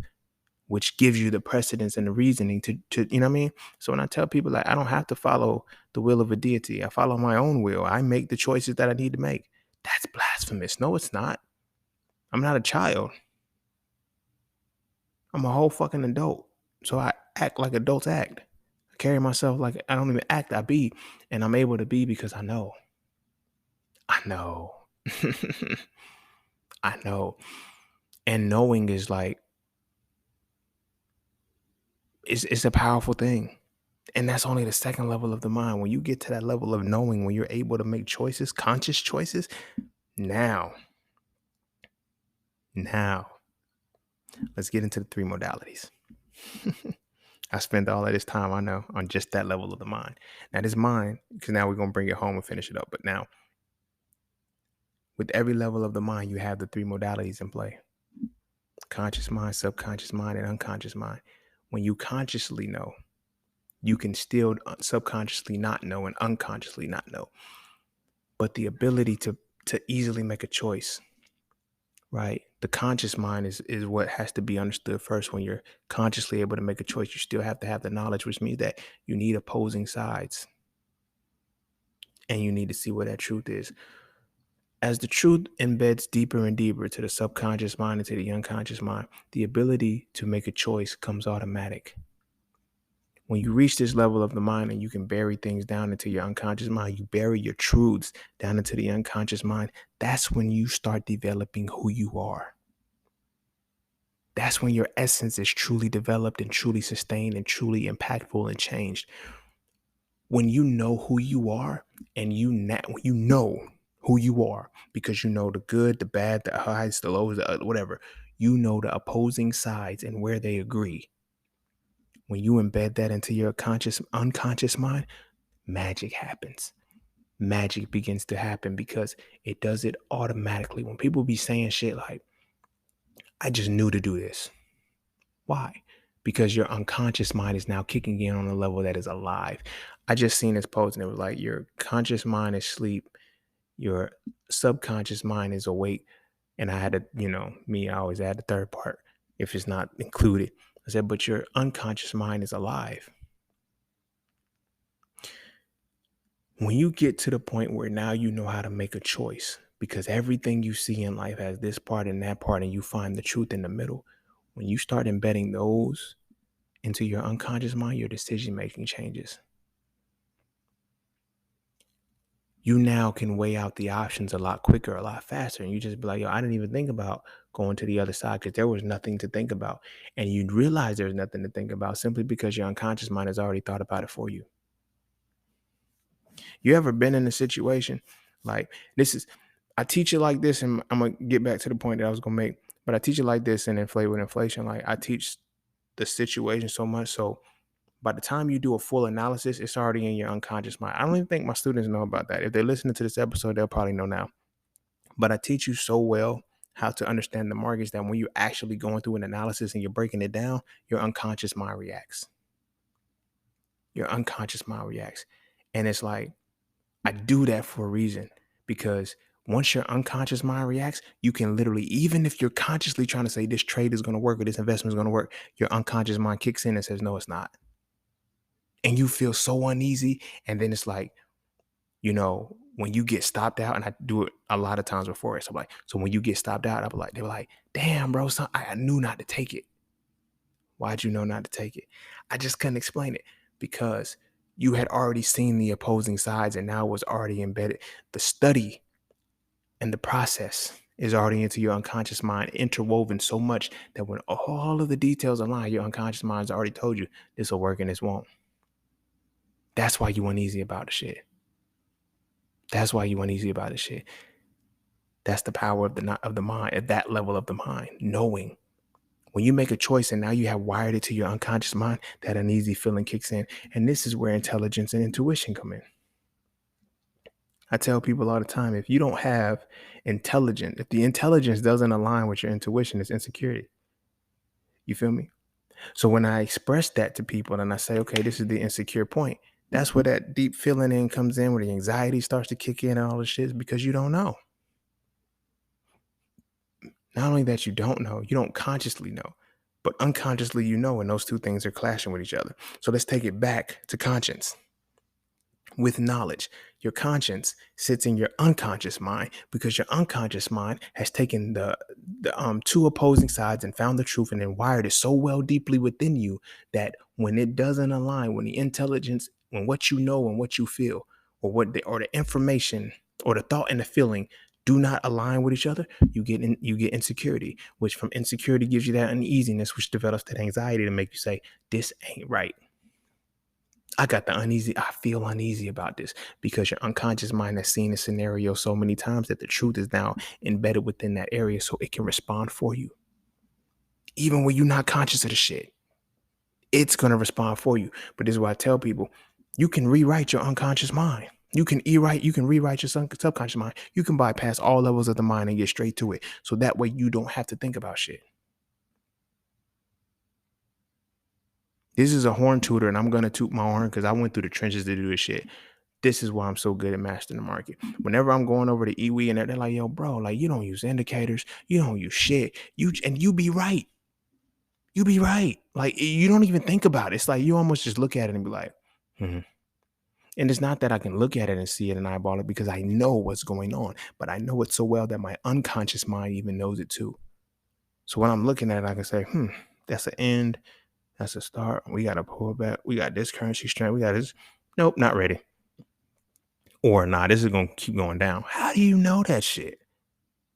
which gives you the precedence and the reasoning to you know what I mean? So when I tell people, like, I don't have to follow the will of a deity. I follow my own will. I make the choices that I need to make. That's blasphemous. No, it's not. I'm not a child. I'm a whole fucking adult. So I act like adults act. I carry myself like I don't even act, I be. And I'm able to be because I know. I know. I know. And knowing is like, it's a powerful thing. And that's only the second level of the mind. When you get to that level of knowing, when you're able to make choices, conscious choices, now, let's get into the three modalities. I spent all of this time, I know, on just that level of the mind. Now, this mind, because now we're going to bring it home and finish it up. But now, with every level of the mind, you have the three modalities in play: conscious mind, subconscious mind, and unconscious mind. When you consciously know, you can still subconsciously not know and unconsciously not know. But the ability to easily make a choice, right? The conscious mind is what has to be understood first. When you're consciously able to make a choice, you still have to have the knowledge, which means that you need opposing sides. And you need to see where that truth is. As the truth embeds deeper and deeper to the subconscious mind and to the unconscious mind, the ability to make a choice comes automatic. When you reach this level of the mind and you can bury things down into your unconscious mind, you bury your truths down into the unconscious mind, that's when you start developing who you are. That's when your essence is truly developed and truly sustained and truly impactful and changed. When you know who you are, and you know who you are, because you know the good, the bad, the highs, the lows, whatever, you know the opposing sides and where they agree. When you embed that into your unconscious mind, magic happens. Magic begins to happen because it does it automatically. When people be saying shit like, I just knew to do this. Why? Because your unconscious mind is now kicking in on a level that is alive. I just seen this post and it was like, your conscious mind is asleep, your subconscious mind is awake. And I had to, I always add the third part if it's not included. I said, but your unconscious mind is alive. When you get to the point where now you know how to make a choice, because everything you see in life has this part and that part, and you find the truth in the middle, when you start embedding those into your unconscious mind, your decision-making changes. You now can weigh out the options a lot quicker, a lot faster. And you just be like, yo, I didn't even think about going to the other side because there was nothing to think about. And you'd realize there's nothing to think about simply because your unconscious mind has already thought about it for you. You ever been in a situation Like I teach it like this, and I'm gonna get back to the point that I was gonna make. But I teach it like this and Inflate with Inflation. Like I teach the situation so much, so by the time you do a full analysis, it's already in your unconscious mind. I don't even think my students know about that. If they're listening to this episode, they'll probably know now. But I teach you so well how to understand the markets that when you're actually going through an analysis and you're breaking it down, your unconscious mind reacts. Your unconscious mind reacts. And it's like, I do that for a reason, because once your unconscious mind reacts, you can literally, even if you're consciously trying to say this trade is going to work or this investment is going to work, your unconscious mind kicks in and says, no, it's not. And you feel so uneasy. And then it's like, when you get stopped out, and I do it a lot of times before. So I'm like, so when you get stopped out, they were like, damn, bro, I knew not to take it. Why'd you know not to take it? I just couldn't explain it, because you had already seen the opposing sides and now it was already embedded. The study and the process is already into your unconscious mind, interwoven so much that when all of the details align, your unconscious mind's already told you this will work and this won't. That's why you uneasy about the shit. That's why you uneasy about the shit. That's the power of the mind, at that level of the mind, knowing. When you make a choice and now you have wired it to your unconscious mind, that uneasy feeling kicks in. And this is where intelligence and intuition come in. I tell people all the time, if you don't have intelligence, if the intelligence doesn't align with your intuition, it's insecurity. You feel me? So when I express that to people and I say, okay, this is the insecure point, that's where that deep feeling in comes in, where the anxiety starts to kick in and all this shit, is because you don't know. Not only that you don't consciously know, but unconsciously you know, and those two things are clashing with each other. So let's take it back to conscience. With knowledge, your conscience sits in your unconscious mind, because your unconscious mind has taken the two opposing sides and found the truth, and then wired it so well deeply within you that when it doesn't align, when the intelligence, when what you know and what you feel, or the information or the thought and the feeling do not align with each other, you get insecurity, which from insecurity gives you that uneasiness, which develops that anxiety to make you say, this ain't right. I feel uneasy about this, because your unconscious mind has seen a scenario so many times that the truth is now embedded within that area, so it can respond for you. Even when you're not conscious of the shit, it's going to respond for you. But this is why I tell people, you can rewrite your unconscious mind. You can rewrite your subconscious mind. You can bypass all levels of the mind and get straight to it. So that way you don't have to think about shit. This is a horn tutor, and I'm going to toot my horn because I went through the trenches to do this shit. This is why I'm so good at mastering the market. Whenever I'm going over to EWE and they're like, yo, bro, like, you don't use indicators. You don't use shit. You be right. You be right. Like, you don't even think about it. It's like you almost just look at it and be like, mm-hmm. And it's not that I can look at it and see it and eyeball it, because I know what's going on. But I know it so well that my unconscious mind even knows it too. So when I'm looking at it, I can say, that's an end. That's a start. We got to pull back. We got this currency strength. We got this. Nope, not ready. Or nah, this is going to keep going down. How do you know that shit?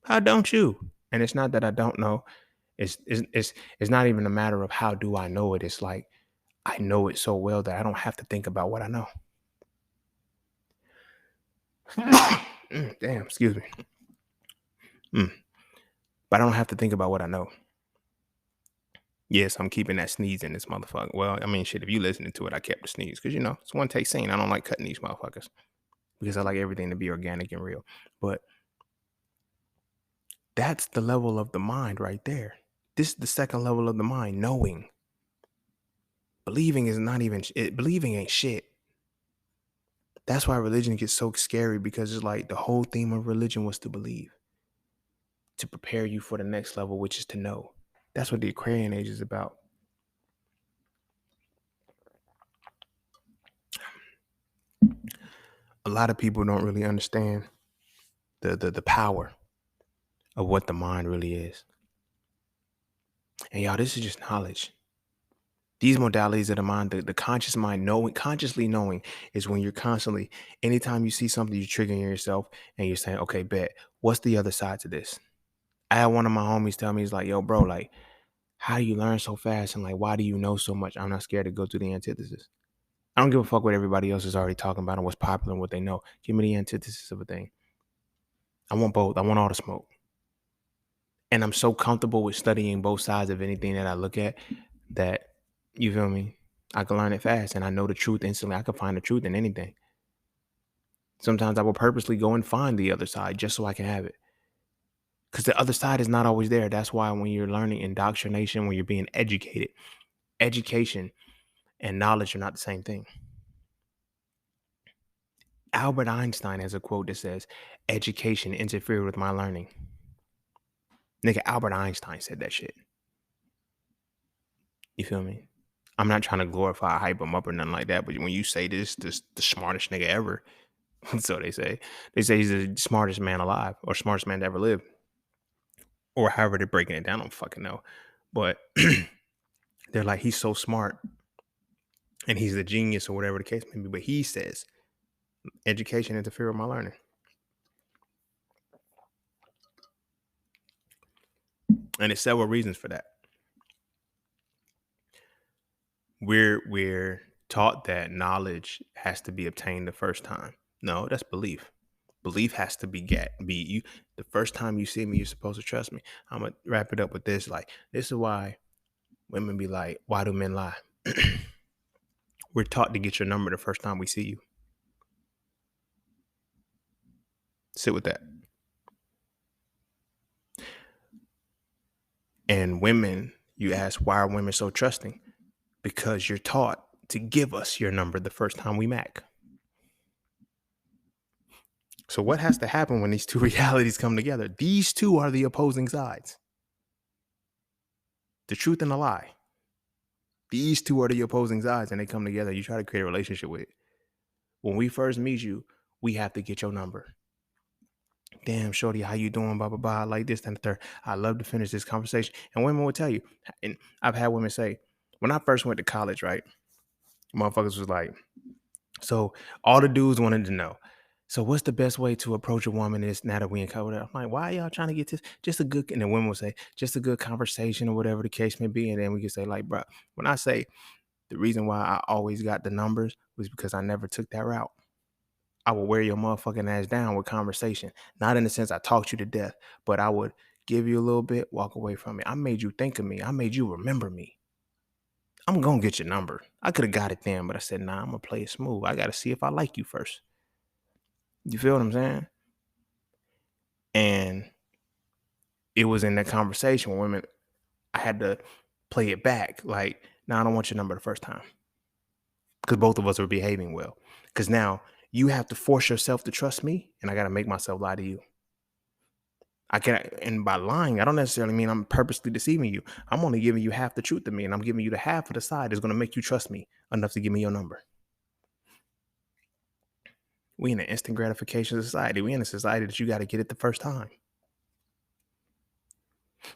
How don't you? And it's not that I don't know. It's not even a matter of how do I know it. It's like I know it so well that I don't have to think about what I know. Damn, excuse me. But I don't have to think about what I know. Yes, I'm keeping that sneeze in this motherfucker. Well, I mean, shit, if you listening to it, I kept the sneeze because, it's one take scene. I don't like cutting these motherfuckers because I like everything to be organic and real. But that's the level of the mind right there. This is the second level of the mind, knowing. Believing is not even believing ain't shit. That's why religion gets so scary, because it's like the whole theme of religion was to believe, to prepare you for the next level, which is to know. That's what the Aquarian age is about. A lot of people don't really understand the power of what the mind really is. And y'all, this is just knowledge. These modalities of the mind, the conscious mind, consciously knowing, is when you're constantly, anytime you see something, you're triggering yourself and you're saying, okay, bet, what's the other side to this? I had one of my homies tell me, he's like, yo, bro, like, how do you learn so fast? And like, why do you know so much? I'm not scared to go through the antithesis. I don't give a fuck what everybody else is already talking about and what's popular and what they know. Give me the antithesis of a thing. I want both. I want all the smoke. And I'm so comfortable with studying both sides of anything that I look at that, you feel me? I can learn it fast and I know the truth instantly. I can find the truth in anything. Sometimes I will purposely go and find the other side just so I can have it. Because the other side is not always there. That's why when you're learning indoctrination, when you're being educated, education and knowledge are not the same thing. Albert Einstein has a quote that says, education interfered with my learning. Nigga, Albert Einstein said that shit. You feel me? I'm not trying to glorify, hype him up or nothing like that. But when you say this the smartest nigga ever, so they say he's the smartest man alive or smartest man to ever live, or however they're breaking it down. I don't fucking know, but they're like, he's so smart and he's the genius or whatever the case may be. But he says education interfered with my learning, and there's several reasons for that. We're taught that knowledge has to be obtained the first time. No, that's belief. Belief has to be you. The first time you see me, you're supposed to trust me. I'm gonna wrap it up with this. Like, this is why women be like, why do men lie? We're taught to get your number the first time we see you. Sit with that. And women, you ask, why are women so trusting? Because you're taught to give us your number the first time we mac. So what has to happen when these two realities come together? These two are the opposing sides. The truth and the lie. These two are the opposing sides and they come together. You try to create a relationship with it. When we first meet you, we have to get your number. Damn, shorty, how you doing? Blah, blah, blah. Like this, and the third. I love to finish this conversation. And women will tell you, and I've had women say, when I first went to college, right? Motherfuckers was like, so all the dudes wanted to know, so what's the best way to approach a woman is now that we in college? I'm like, why are y'all trying to get this? Just a good, and the women will say, just a good conversation or whatever the case may be. And then we can say, like, bro, when I say the reason why I always got the numbers was because I never took that route. I would wear your motherfucking ass down with conversation. Not in the sense I talked you to death, but I would give you a little bit, walk away from it. I made you think of me. I made you remember me. I'm going to get your number. I could have got it then, but I said, nah, I'm going to play it smooth. I got to see if I like you first. You feel what I'm saying? And it was in that conversation with women, I had to play it back. Like, nah, I don't want your number the first time. Because both of us were behaving well. Because now you have to force yourself to trust me, and I got to make myself lie to you. And by lying, I don't necessarily mean I'm purposely deceiving you. I'm only giving you half the truth of me, and I'm giving you the half of the side that's going to make you trust me enough to give me your number. We in an instant gratification society. We in a society that you got to get it the first time.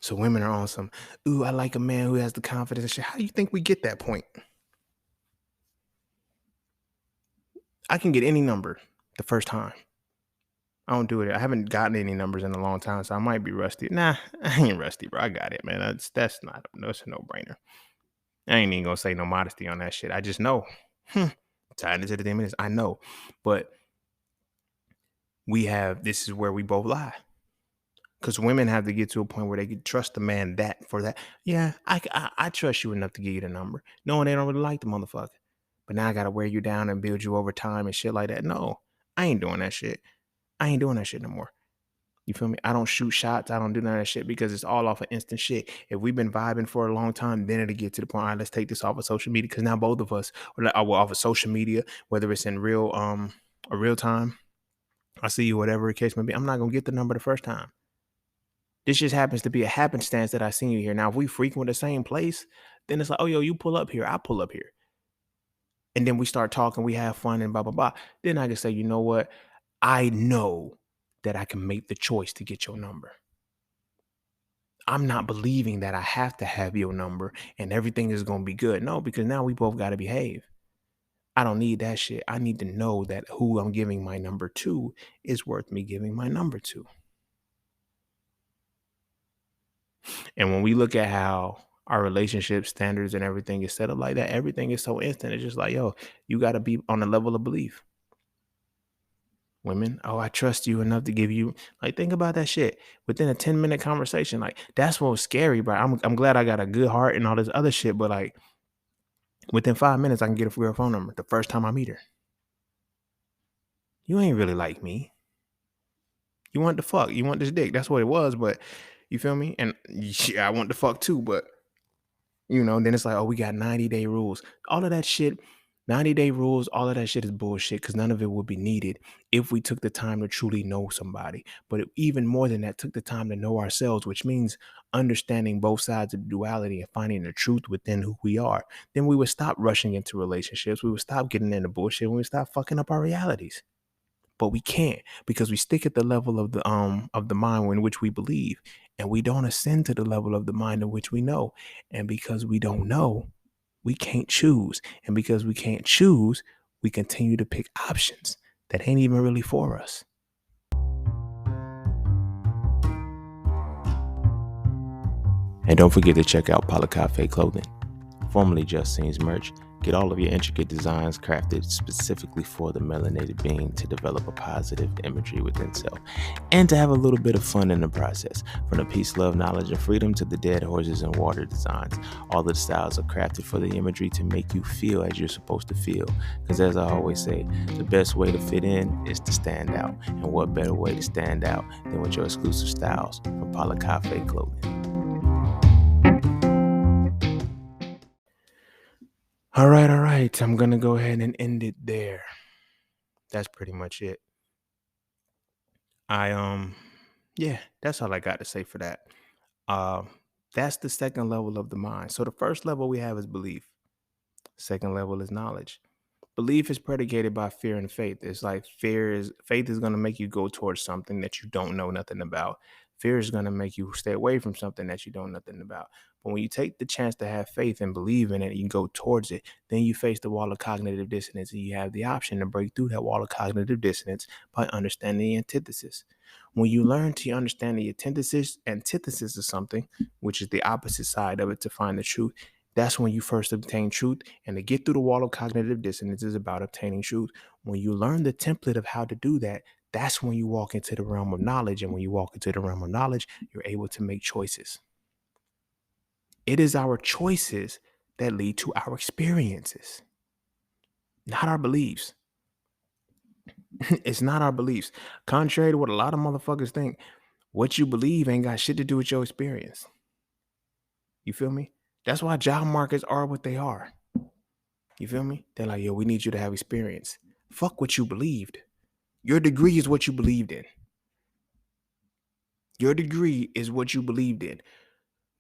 So women are on some, ooh, I like a man who has the confidence and shit. How do you think we get that point? I can get any number the first time. I don't do it. I haven't gotten any numbers in a long time, so I might be rusty. Nah, I ain't rusty, bro. I got it, man. That's a no-brainer. I ain't even gonna say no modesty on that shit. I just know. Tied into the 10 minutes. I know. But this is where we both lie. Because women have to get to a point where they can trust the man for that. Yeah, I trust you enough to give you the number. Knowing they don't really like the motherfucker. But now I got to wear you down and build you over time and shit like that. No, I ain't doing that shit. I ain't doing that shit no more. You feel me? I don't shoot shots. I don't do none of that shit because it's all off of instant shit. If we've been vibing for a long time, then it'll get to the point, all right, let's take this off of social media. Because now both of us are off of social media, whether it's in real time. I see you, whatever the case may be. I'm not going to get the number the first time. This just happens to be a happenstance that I seen you here. Now, if we frequent the same place, then it's like, oh, yo, you pull up here. I pull up here. And then we start talking. We have fun and blah, blah, blah. Then I can say, you know what? I know that I can make the choice to get your number. I'm not believing that I have to have your number and everything is going to be good. No, because now we both got to behave. I don't need that shit. I need to know that who I'm giving my number to is worth me giving my number to. And when we look at how our relationship standards and everything is set up like that, everything is so instant. It's just like, yo, you got to be on the level of belief. Women, oh, I trust you enough to give you, like, think about that shit within a 10-minute conversation. Like, that's what was scary, bro. I'm glad I got a good heart and all this other shit, but like within 5 minutes, I can get a girl phone number the first time I meet her. You ain't really like me. You want the fuck. You want this dick. That's what it was, but you feel me? And yeah, I want the fuck too, but then it's like, oh, we got 90-day rules. All of that shit, 90-day rules, all of that shit is bullshit because none of it would be needed if we took the time to truly know somebody. But even more than that, took the time to know ourselves, which means understanding both sides of the duality and finding the truth within who we are. Then we would stop rushing into relationships. We would stop getting into bullshit. We would stop fucking up our realities. But we can't because we stick at the level of the mind in which we believe, and we don't ascend to the level of the mind in which we know. And because we don't know, we can't choose. And because we can't choose, we continue to pick options that ain't even really for us. And don't forget to check out Palacafe Clothing, formerly Just Scenes merch. Get all of your intricate designs crafted specifically for the melanated being to develop a positive imagery within self and to have a little bit of fun in the process. From the peace, love, knowledge, and freedom to the dead horses and water designs, all of the styles are crafted for the imagery to make you feel as you're supposed to feel. Because as I always say, the best way to fit in is to stand out. And what better way to stand out than with your exclusive styles from Palacafe Clothing. All right. I'm going to go ahead and end it there. That's pretty much it. Yeah, that's all I got to say for that. That's the second level of the mind. So the first level we have is belief. Second level is knowledge. Belief is predicated by fear and faith. It's like faith is going to make you go towards something that you don't know nothing about. Fear is going to make you stay away from something that you don't know nothing about. But when you take the chance to have faith and believe in it, you go towards it, then you face the wall of cognitive dissonance, and you have the option to break through that wall of cognitive dissonance by understanding the antithesis. When you learn to understand the antithesis of something, which is the opposite side of it to find the truth, that's when you first obtain truth. And to get through the wall of cognitive dissonance is about obtaining truth. When you learn the template of how to do that, that's when you walk into the realm of knowledge. And when you walk into the realm of knowledge, you're able to make choices. It is our choices that lead to our experiences, not our beliefs. It's not our beliefs. Contrary to what a lot of motherfuckers think, what you believe ain't got shit to do with your experience. You feel me? That's why job markets are what they are. You feel me? They're like, yo, we need you to have experience. Fuck what you believed. Your degree is what you believed in. Your degree is what you believed in.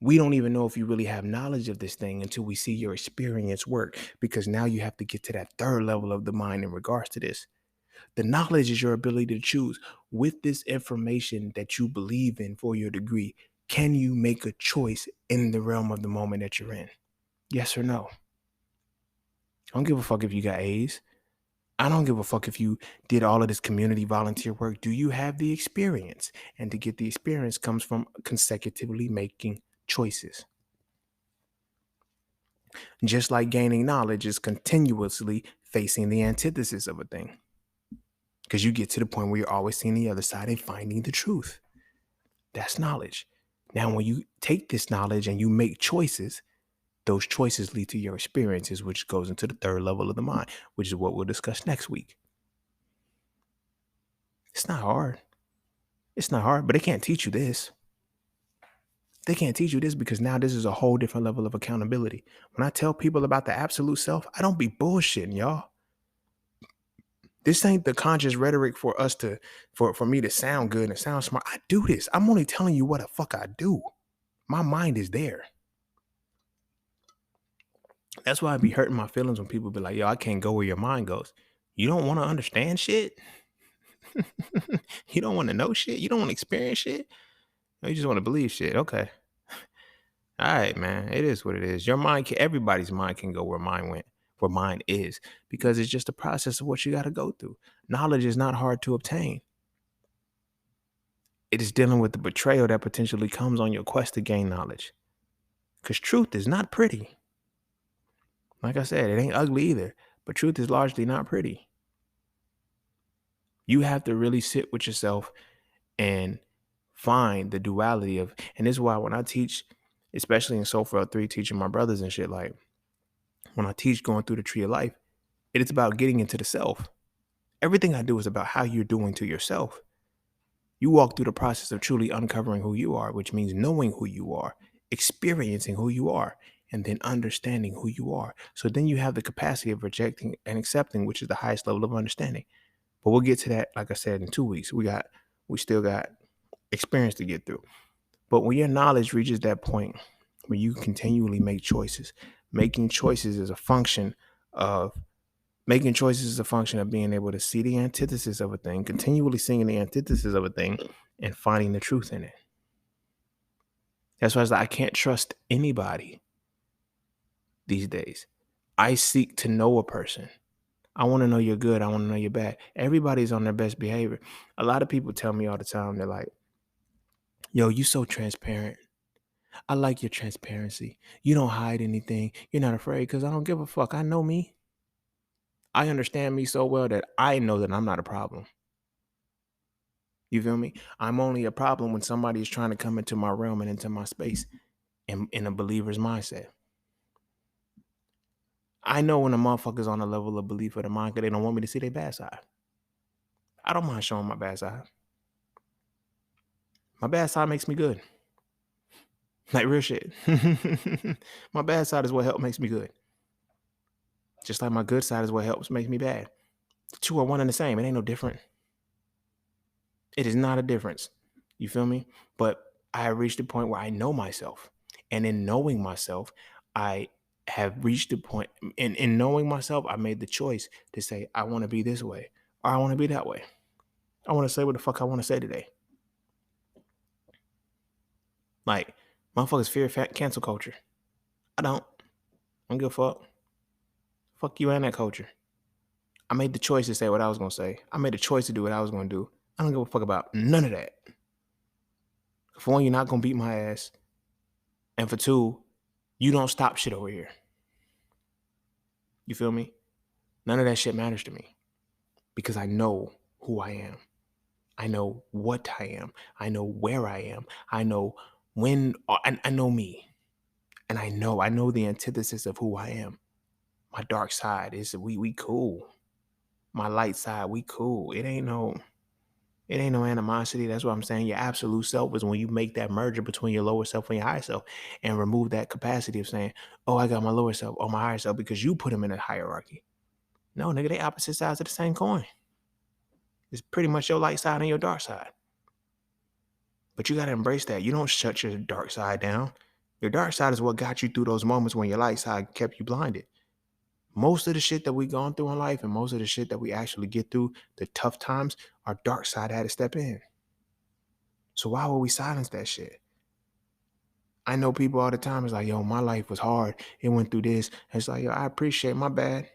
We don't even know if you really have knowledge of this thing until we see your experience work, because now you have to get to that third level of the mind in regards to this. The knowledge is your ability to choose. With this information that you believe in for your degree, can you make a choice in the realm of the moment that you're in? Yes or no? I don't give a fuck if you got A's. I don't give a fuck if you did all of this community volunteer work. Do you have the experience? And to get the experience comes from consecutively making choices. Just like gaining knowledge is continuously facing the antithesis of a thing. Because you get to the point where you're always seeing the other side and finding the truth. That's knowledge. Now, when you take this knowledge and you make choices, those choices lead to your experiences, which goes into the third level of the mind, which is what we'll discuss next week. It's not hard. It's not hard, but they can't teach you this. They can't teach you this because now this is a whole different level of accountability. When I tell people about the absolute self, I don't be bullshitting, y'all. This ain't the conscious rhetoric for us to, for me to sound good and sound smart. I do this. I'm only telling you what the fuck I do. My mind is there. That's why I be hurting my feelings when people be like, yo, I can't go where your mind goes. You don't want to understand shit? You don't want to know shit? You don't want to experience shit? No, you just want to believe shit. Okay. All right, man. It is what it is. Your mind everybody's mind can go where mine is, because it's just a process of what you got to go through. Knowledge is not hard to obtain. It is dealing with the betrayal that potentially comes on your quest to gain knowledge. Because truth is not pretty. Like I said, it ain't ugly either, but truth is largely not pretty. You have to really sit with yourself and find the duality of, and this is why when I teach, especially in Soulful 3, teaching my brothers and shit, like when I teach going through the tree of life, it is about getting into the self. Everything I do is about how you're doing to yourself. You walk through the process of truly uncovering who you are, which means knowing who you are, experiencing who you are, and then understanding who you are. So then you have the capacity of rejecting and accepting, which is the highest level of understanding. But we'll get to that, like I said, in 2 weeks. We still got experience to get through. But when your knowledge reaches that point where you continually make choices, making choices is a function of being able to see the antithesis of a thing, continually seeing the antithesis of a thing, and finding the truth in it. That's why I can't trust anybody these days. I seek to know a person. I want to know you're good. I want to know you're bad. Everybody's on their best behavior. A lot of people tell me all the time, they're like, yo, you so transparent. I like your transparency. You don't hide anything. You're not afraid, because I don't give a fuck. I know me. I understand me so well that I know that I'm not a problem. You feel me? I'm only a problem when somebody is trying to come into my realm and into my space in a believer's mindset. I know when a motherfucker's on a level of belief of the mind because they don't want me to see their bad side. I don't mind showing my bad side. My bad side makes me good. Like real shit. My bad side is what makes me good. Just like my good side is what helps make me bad. The two are one and the same. It ain't no different. It is not a difference. You feel me? But I have reached a point where I know myself. And in knowing myself, I have reached a point in knowing myself, I made the choice to say, I want to be this way or I want to be that way. I want to say what the fuck I want to say today. Like, motherfuckers fear cancel culture. I don't give a fuck. Fuck you and that culture. I made the choice to say what I was going to say. I made the choice to do what I was going to do. I don't give a fuck about none of that. For one, you're not going to beat my ass. And for two, you don't stop shit over here. You feel me? None of that shit matters to me because I know who I am. I know what I am. I know where I am. I know when, I know me. And I know the antithesis of who I am. My dark side is we cool. My light side, we cool. It ain't no animosity. That's what I'm saying. Your absolute self is when you make that merger between your lower self and your higher self and remove that capacity of saying, oh, I got my lower self or my higher self because you put them in a hierarchy. No, nigga, they opposite sides of the same coin. It's pretty much your light side and your dark side. But you got to embrace that. You don't shut your dark side down. Your dark side is what got you through those moments when your light side kept you blinded. Most of the shit that we gone through in life and most of the shit that we actually get through, the tough times, our dark side had to step in. So why would we silence that shit? I know people all the time is like, yo, my life was hard. It went through this. And it's like, yo, I appreciate my bad.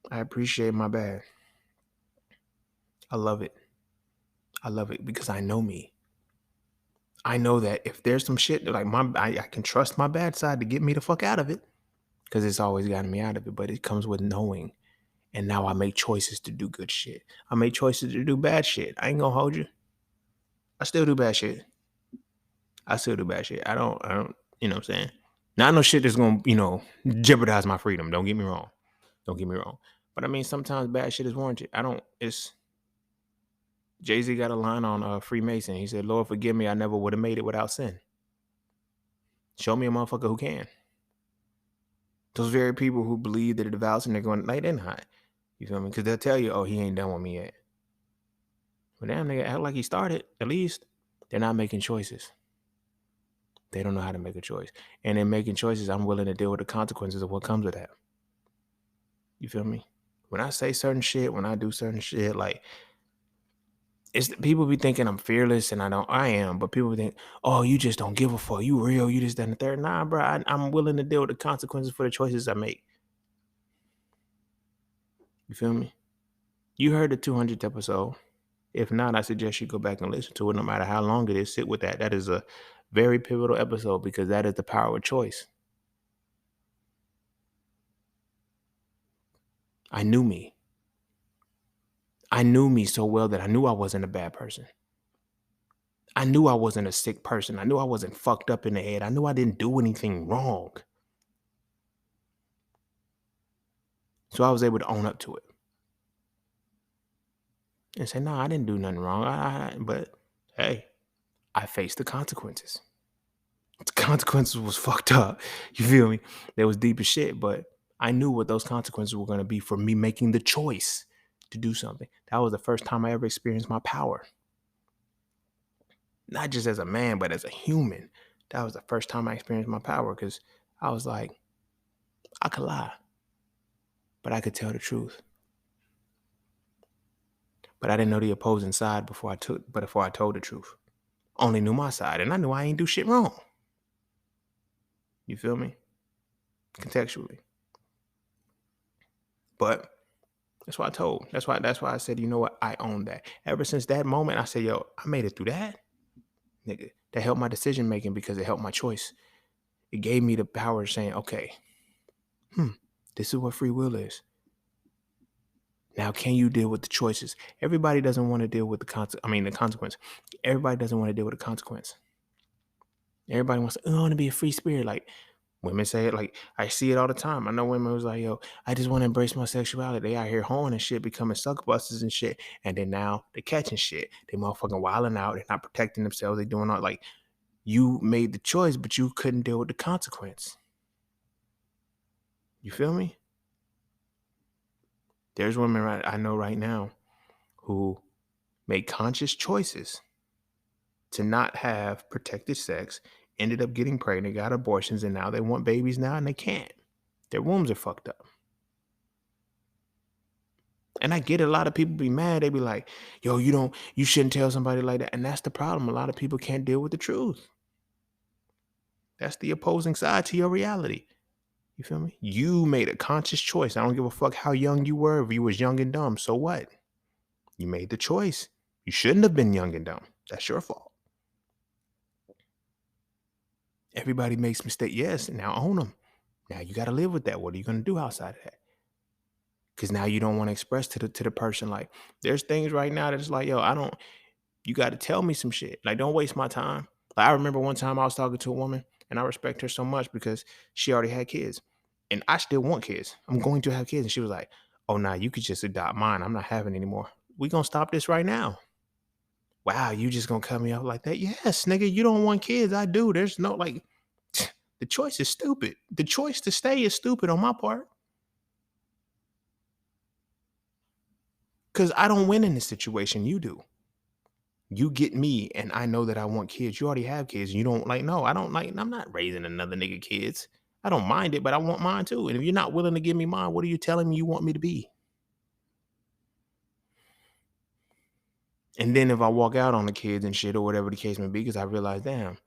I appreciate my bad. I love it. I love it because I know me. I know that if there's some shit that like I can trust my bad side to get me the fuck out of it because it's always gotten me out of it. But it comes with knowing. And now I make choices to do good shit. I make choices to do bad shit. I ain't gonna hold you. I still do bad shit. I don't, you know what I'm saying? Not no shit that's gonna, jeopardize my freedom. Don't get me wrong. But I mean, sometimes bad shit is warranted. Jay-Z got a line on Freemason. He said, Lord, forgive me. I never would have made it without sin. Show me a motherfucker who can. Those very people who believe that it devours and they're going, like, they're not. You feel me? Because they'll tell you, oh, he ain't done with me yet. But damn, nigga, act like he started, at least. They're not making choices. They don't know how to make a choice. And in making choices, I'm willing to deal with the consequences of what comes with that. You feel me? When I say certain shit, when I do certain shit, like, people be thinking I'm fearless and I am, but people think, oh, you just don't give a fuck. You real, you just done the third. Nah, bro, I'm willing to deal with the consequences for the choices I make. You feel me? You heard the 200th episode. If not, I suggest you go back and listen to it. No matter how long it is, sit with that. That is a very pivotal episode because that is the power of choice. I knew me. I knew me so well that I knew I wasn't a bad person. I knew I wasn't a sick person. I knew I wasn't fucked up in the head. I knew I didn't do anything wrong. So I was able to own up to it and say, no, I didn't do nothing wrong. But hey, I faced the consequences. The consequences was fucked up. You feel me? They was deep as shit, but I knew what those consequences were going to be for me making the choice to do something. That was the first time I ever experienced my power. Not just as a man, but as a human. That was the first time I experienced my power because I was like, I could lie, but I could tell the truth. But I didn't know the opposing side before I told the truth. Only knew my side, and I knew I ain't do shit wrong. You feel me? Contextually. But that's why I told. That's why I said, you know what? I own that. Ever since that moment, I said, yo, I made it through that. Nigga, that helped my decision making because it helped my choice. It gave me the power of saying, okay, this is what free will is. Now, can you deal with the choices? Everybody doesn't want to deal with the consequence. Everybody doesn't want to deal with the consequence. Everybody wants to, I want to be a free spirit. Like women say it, like I see it all the time. I know women was like, yo, I just want to embrace my sexuality. They out here hoeing and shit, becoming suckbusters and shit. And then now they're catching shit. They motherfucking wilding out. They're not protecting themselves. They doing all like, you made the choice, but you couldn't deal with the consequence. You feel me? There's women I know right now who make conscious choices to not have protected sex, ended up getting pregnant, got abortions, and now they want babies now and they can't. Their wombs are fucked up. And I get it, a lot of people be mad. They be like, yo, you shouldn't tell somebody like that. And that's the problem. A lot of people can't deal with the truth. That's the opposing side to your reality. You feel me? You made a conscious choice. I don't give a fuck how young you were. If you was young and dumb, so what? You made the choice. You shouldn't have been young and dumb. That's your fault. Everybody makes mistakes. Yes, now own them. Now you got to live with that. What are you going to do outside of that? Because now you don't want to express to the person like, there's things right now that's like, yo, you got to tell me some shit. Like, don't waste my time. Like, I remember one time I was talking to a woman and I respect her so much because she already had kids and I still want kids. I'm going to have kids. And she was like, oh, nah, you could just adopt mine. I'm not having anymore. We going to stop this right now. Wow, you just going to cut me off like that? Yes, nigga, you don't want kids. I do. There's no like, the choice is stupid. The choice to stay is stupid on my part. Because I don't win in this situation. You do. You get me, and I know that I want kids. You already have kids. You don't like, no, I don't like, I'm not raising another nigga kids. I don't mind it, but I want mine too. And if you're not willing to give me mine, what are you telling me you want me to be? And then if I walk out on the kids and shit or whatever the case may be, because I realize, damn,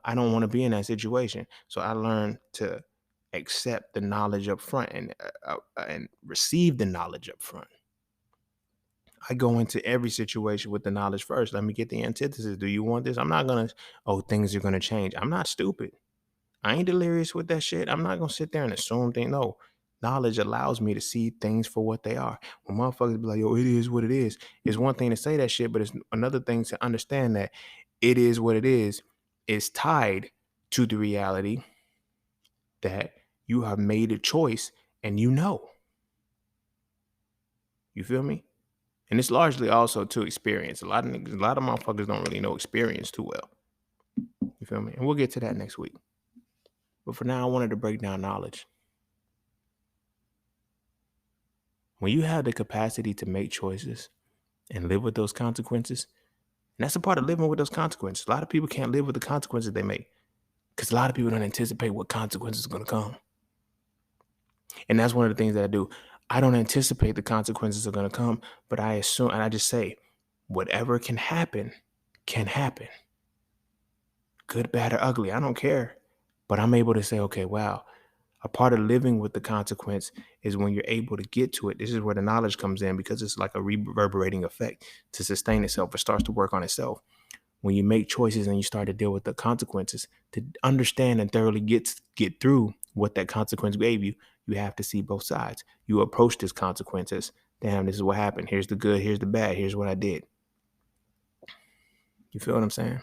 I don't want to be in that situation. So I learned to accept the knowledge up front and receive the knowledge up front. I go into every situation with the knowledge first. Let me get the antithesis. Do you want this? I'm not going to, things are going to change. I'm not stupid. I ain't delirious with that shit. I'm not going to sit there and assume things. No, knowledge allows me to see things for what they are. When motherfuckers be like, yo, it is what it is. It's one thing to say that shit, but it's another thing to understand that it is what it is tied to the reality that you have made a choice and you know. You feel me? And it's largely also to experience. A lot of motherfuckers don't really know experience too well. You feel me? And we'll get to that next week. But for now, I wanted to break down knowledge. When you have the capacity to make choices and live with those consequences, and that's a part of living with those consequences. A lot of people can't live with the consequences they make because a lot of people don't anticipate what consequences are going to come. And that's one of the things that I do. I don't anticipate the consequences are going to come, but I assume, and I just say, whatever can happen, can happen. Good, bad, or ugly. I don't care. But I'm able to say, okay, wow, a part of living with the consequence is when you're able to get to it. This is where the knowledge comes in because it's like a reverberating effect to sustain itself. It starts to work on itself. When you make choices and you start to deal with the consequences, to understand and thoroughly get through what that consequence gave you, you have to see both sides. You approach this consequences Damn, this is what happened. Here's the good, here's the bad, here's what I did. You feel what I'm saying?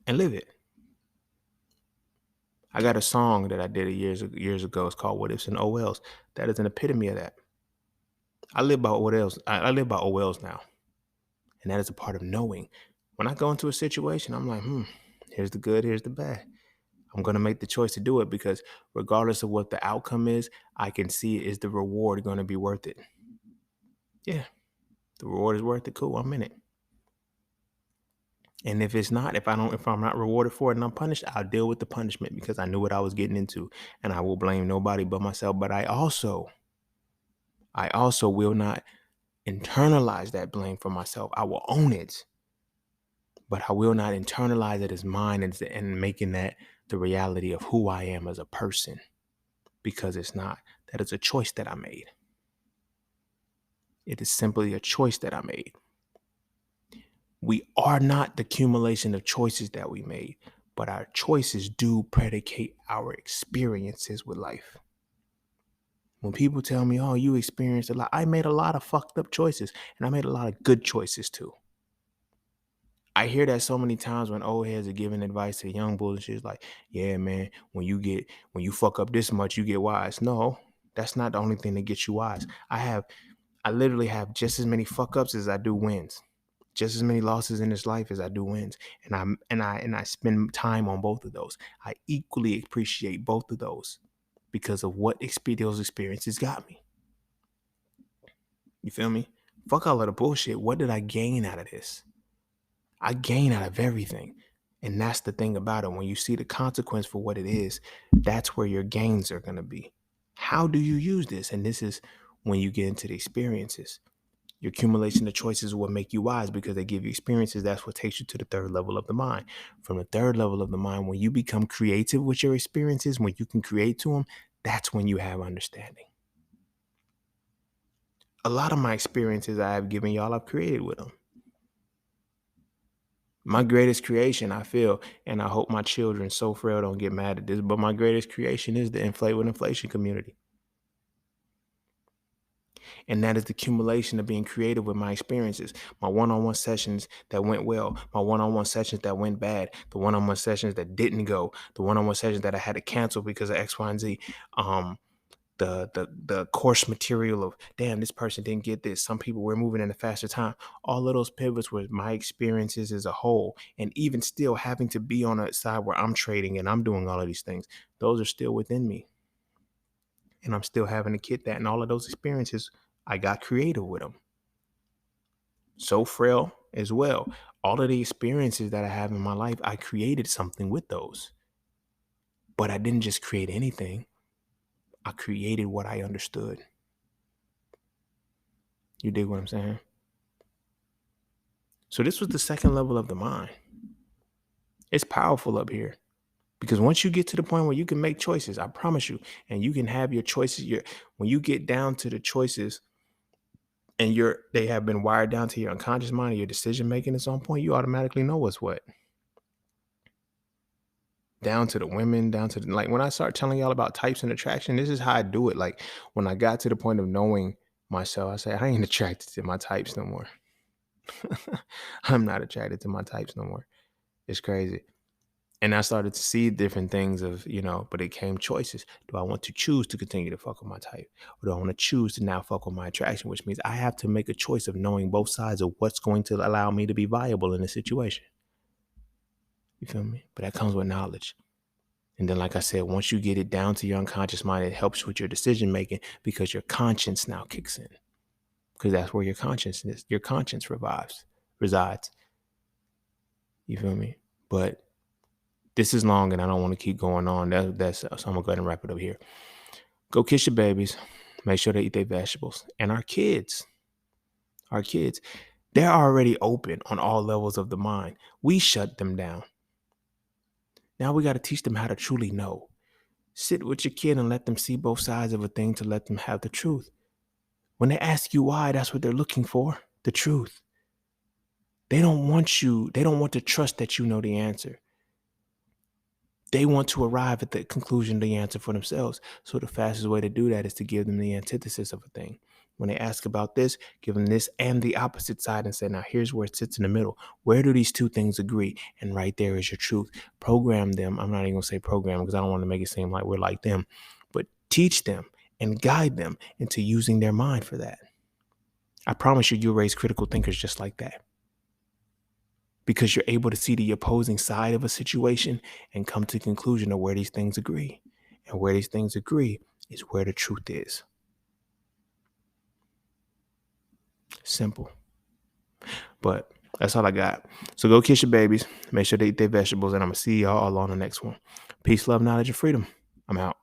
And live it. I got a song that I did years ago. It's called What Ifs and OLs. That is an epitome of that. I live by what else. I live by OLs now. And that is a part of knowing. When I go into a situation, I'm like, here's the good, here's the bad. I'm going to make the choice to do it because regardless of what the outcome is, I can see is the reward going to be worth it? Yeah, the reward is worth it. Cool, I'm in it. And if it's not, if I'm not rewarded for it and I'm punished, I'll deal with the punishment because I knew what I was getting into, and I will blame nobody but myself. But I also will not internalize that blame for myself. I will own it, but I will not internalize it as mine and making that the reality of who I am as a person, because it's not. That is a choice that I made. It is simply a choice that I made. We are not the accumulation of choices that we made, but our choices do predicate our experiences with life. When people tell me, oh, you experienced a lot, I made a lot of fucked up choices, and I made a lot of good choices too. I hear that so many times when old heads are giving advice to young bulls and shit, like, yeah, man, when you fuck up this much, you get wise. No, that's not the only thing that gets you wise. I literally have just as many fuck ups as I do wins. Just as many losses in this life as I do wins, and I spend time on both of those. I equally appreciate both of those because of what those experiences got me. You feel me? Fuck all of the bullshit. What did I gain out of this? I gain out of everything, and that's the thing about it. When you see the consequence for what it is, that's where your gains are gonna be. How do you use this? And this is when you get into the experiences. Your accumulation of choices is what make you wise because they give you experiences. That's what takes you to the third level of the mind. From the third level of the mind, when you become creative with your experiences, when you can create to them, that's when you have understanding. A lot of my experiences I have given y'all, I've created with them. My greatest creation, I feel, and I hope my children so frail don't get mad at this, but my greatest creation is the Inflate with Inflation community. And that is the accumulation of being creative with my experiences, my one-on-one sessions that went well, my one-on-one sessions that went bad, the one-on-one sessions that didn't go, the one-on-one sessions that I had to cancel because of X, Y, and Z. The course material of, damn, this person didn't get this. Some people were moving in a faster time. All of those pivots were my experiences as a whole. And even still having to be on a side where I'm trading and I'm doing all of these things, those are still within me. And I'm still having to get that. And all of those experiences, I got creative with them. So frail as well. All of the experiences that I have in my life, I created something with those. But I didn't just create anything. I created what I understood. You dig what I'm saying? So this was the second level of the mind. It's powerful up here. Because once you get to the point where you can make choices, I promise you, and you can have your choices, when you get down to the choices and they have been wired down to your unconscious mind and your decision making at some point, you automatically know what's what. Down to the women, down to like when I start telling y'all about types and attraction, this is how I do it. Like when I got to the point of knowing myself, I say, I ain't attracted to my types no more. I'm not attracted to my types no more. It's crazy. And I started to see different things of, but it came choices. Do I want to choose to continue to fuck with my type? Or do I want to choose to now fuck with my attraction? Which means I have to make a choice of knowing both sides of what's going to allow me to be viable in a situation. You feel me? But that comes with knowledge. And then, like I said, once you get it down to your unconscious mind, it helps with your decision making because your conscience now kicks in. Because that's where your conscience resides. You feel me? But this is long and I don't want to keep going on. So I'm going to go ahead and wrap it up here. Go kiss your babies. Make sure they eat their vegetables. And our kids, they're already open on all levels of the mind. We shut them down. Now we got to teach them how to truly know. Sit with your kid and let them see both sides of a thing to let them have the truth. When they ask you why, that's what they're looking for, the truth. They don't want to trust that you know the answer. They want to arrive at the conclusion, the answer for themselves. So the fastest way to do that is to give them the antithesis of a thing. When they ask about this, give them this and the opposite side and say, now here's where it sits in the middle. Where do these two things agree? And right there is your truth. Program them. I'm not even going to say program because I don't want to make it seem like we're like them, but teach them and guide them into using their mind for that. I promise you, you'll raise critical thinkers just like that, because you're able to see the opposing side of a situation and come to the conclusion of where these things agree. And where these things agree is where the truth is. Simple. But that's all I got. So go kiss your babies. Make sure they eat their vegetables. And I'm going to see y'all all on the next one. Peace, love, knowledge, and freedom. I'm out.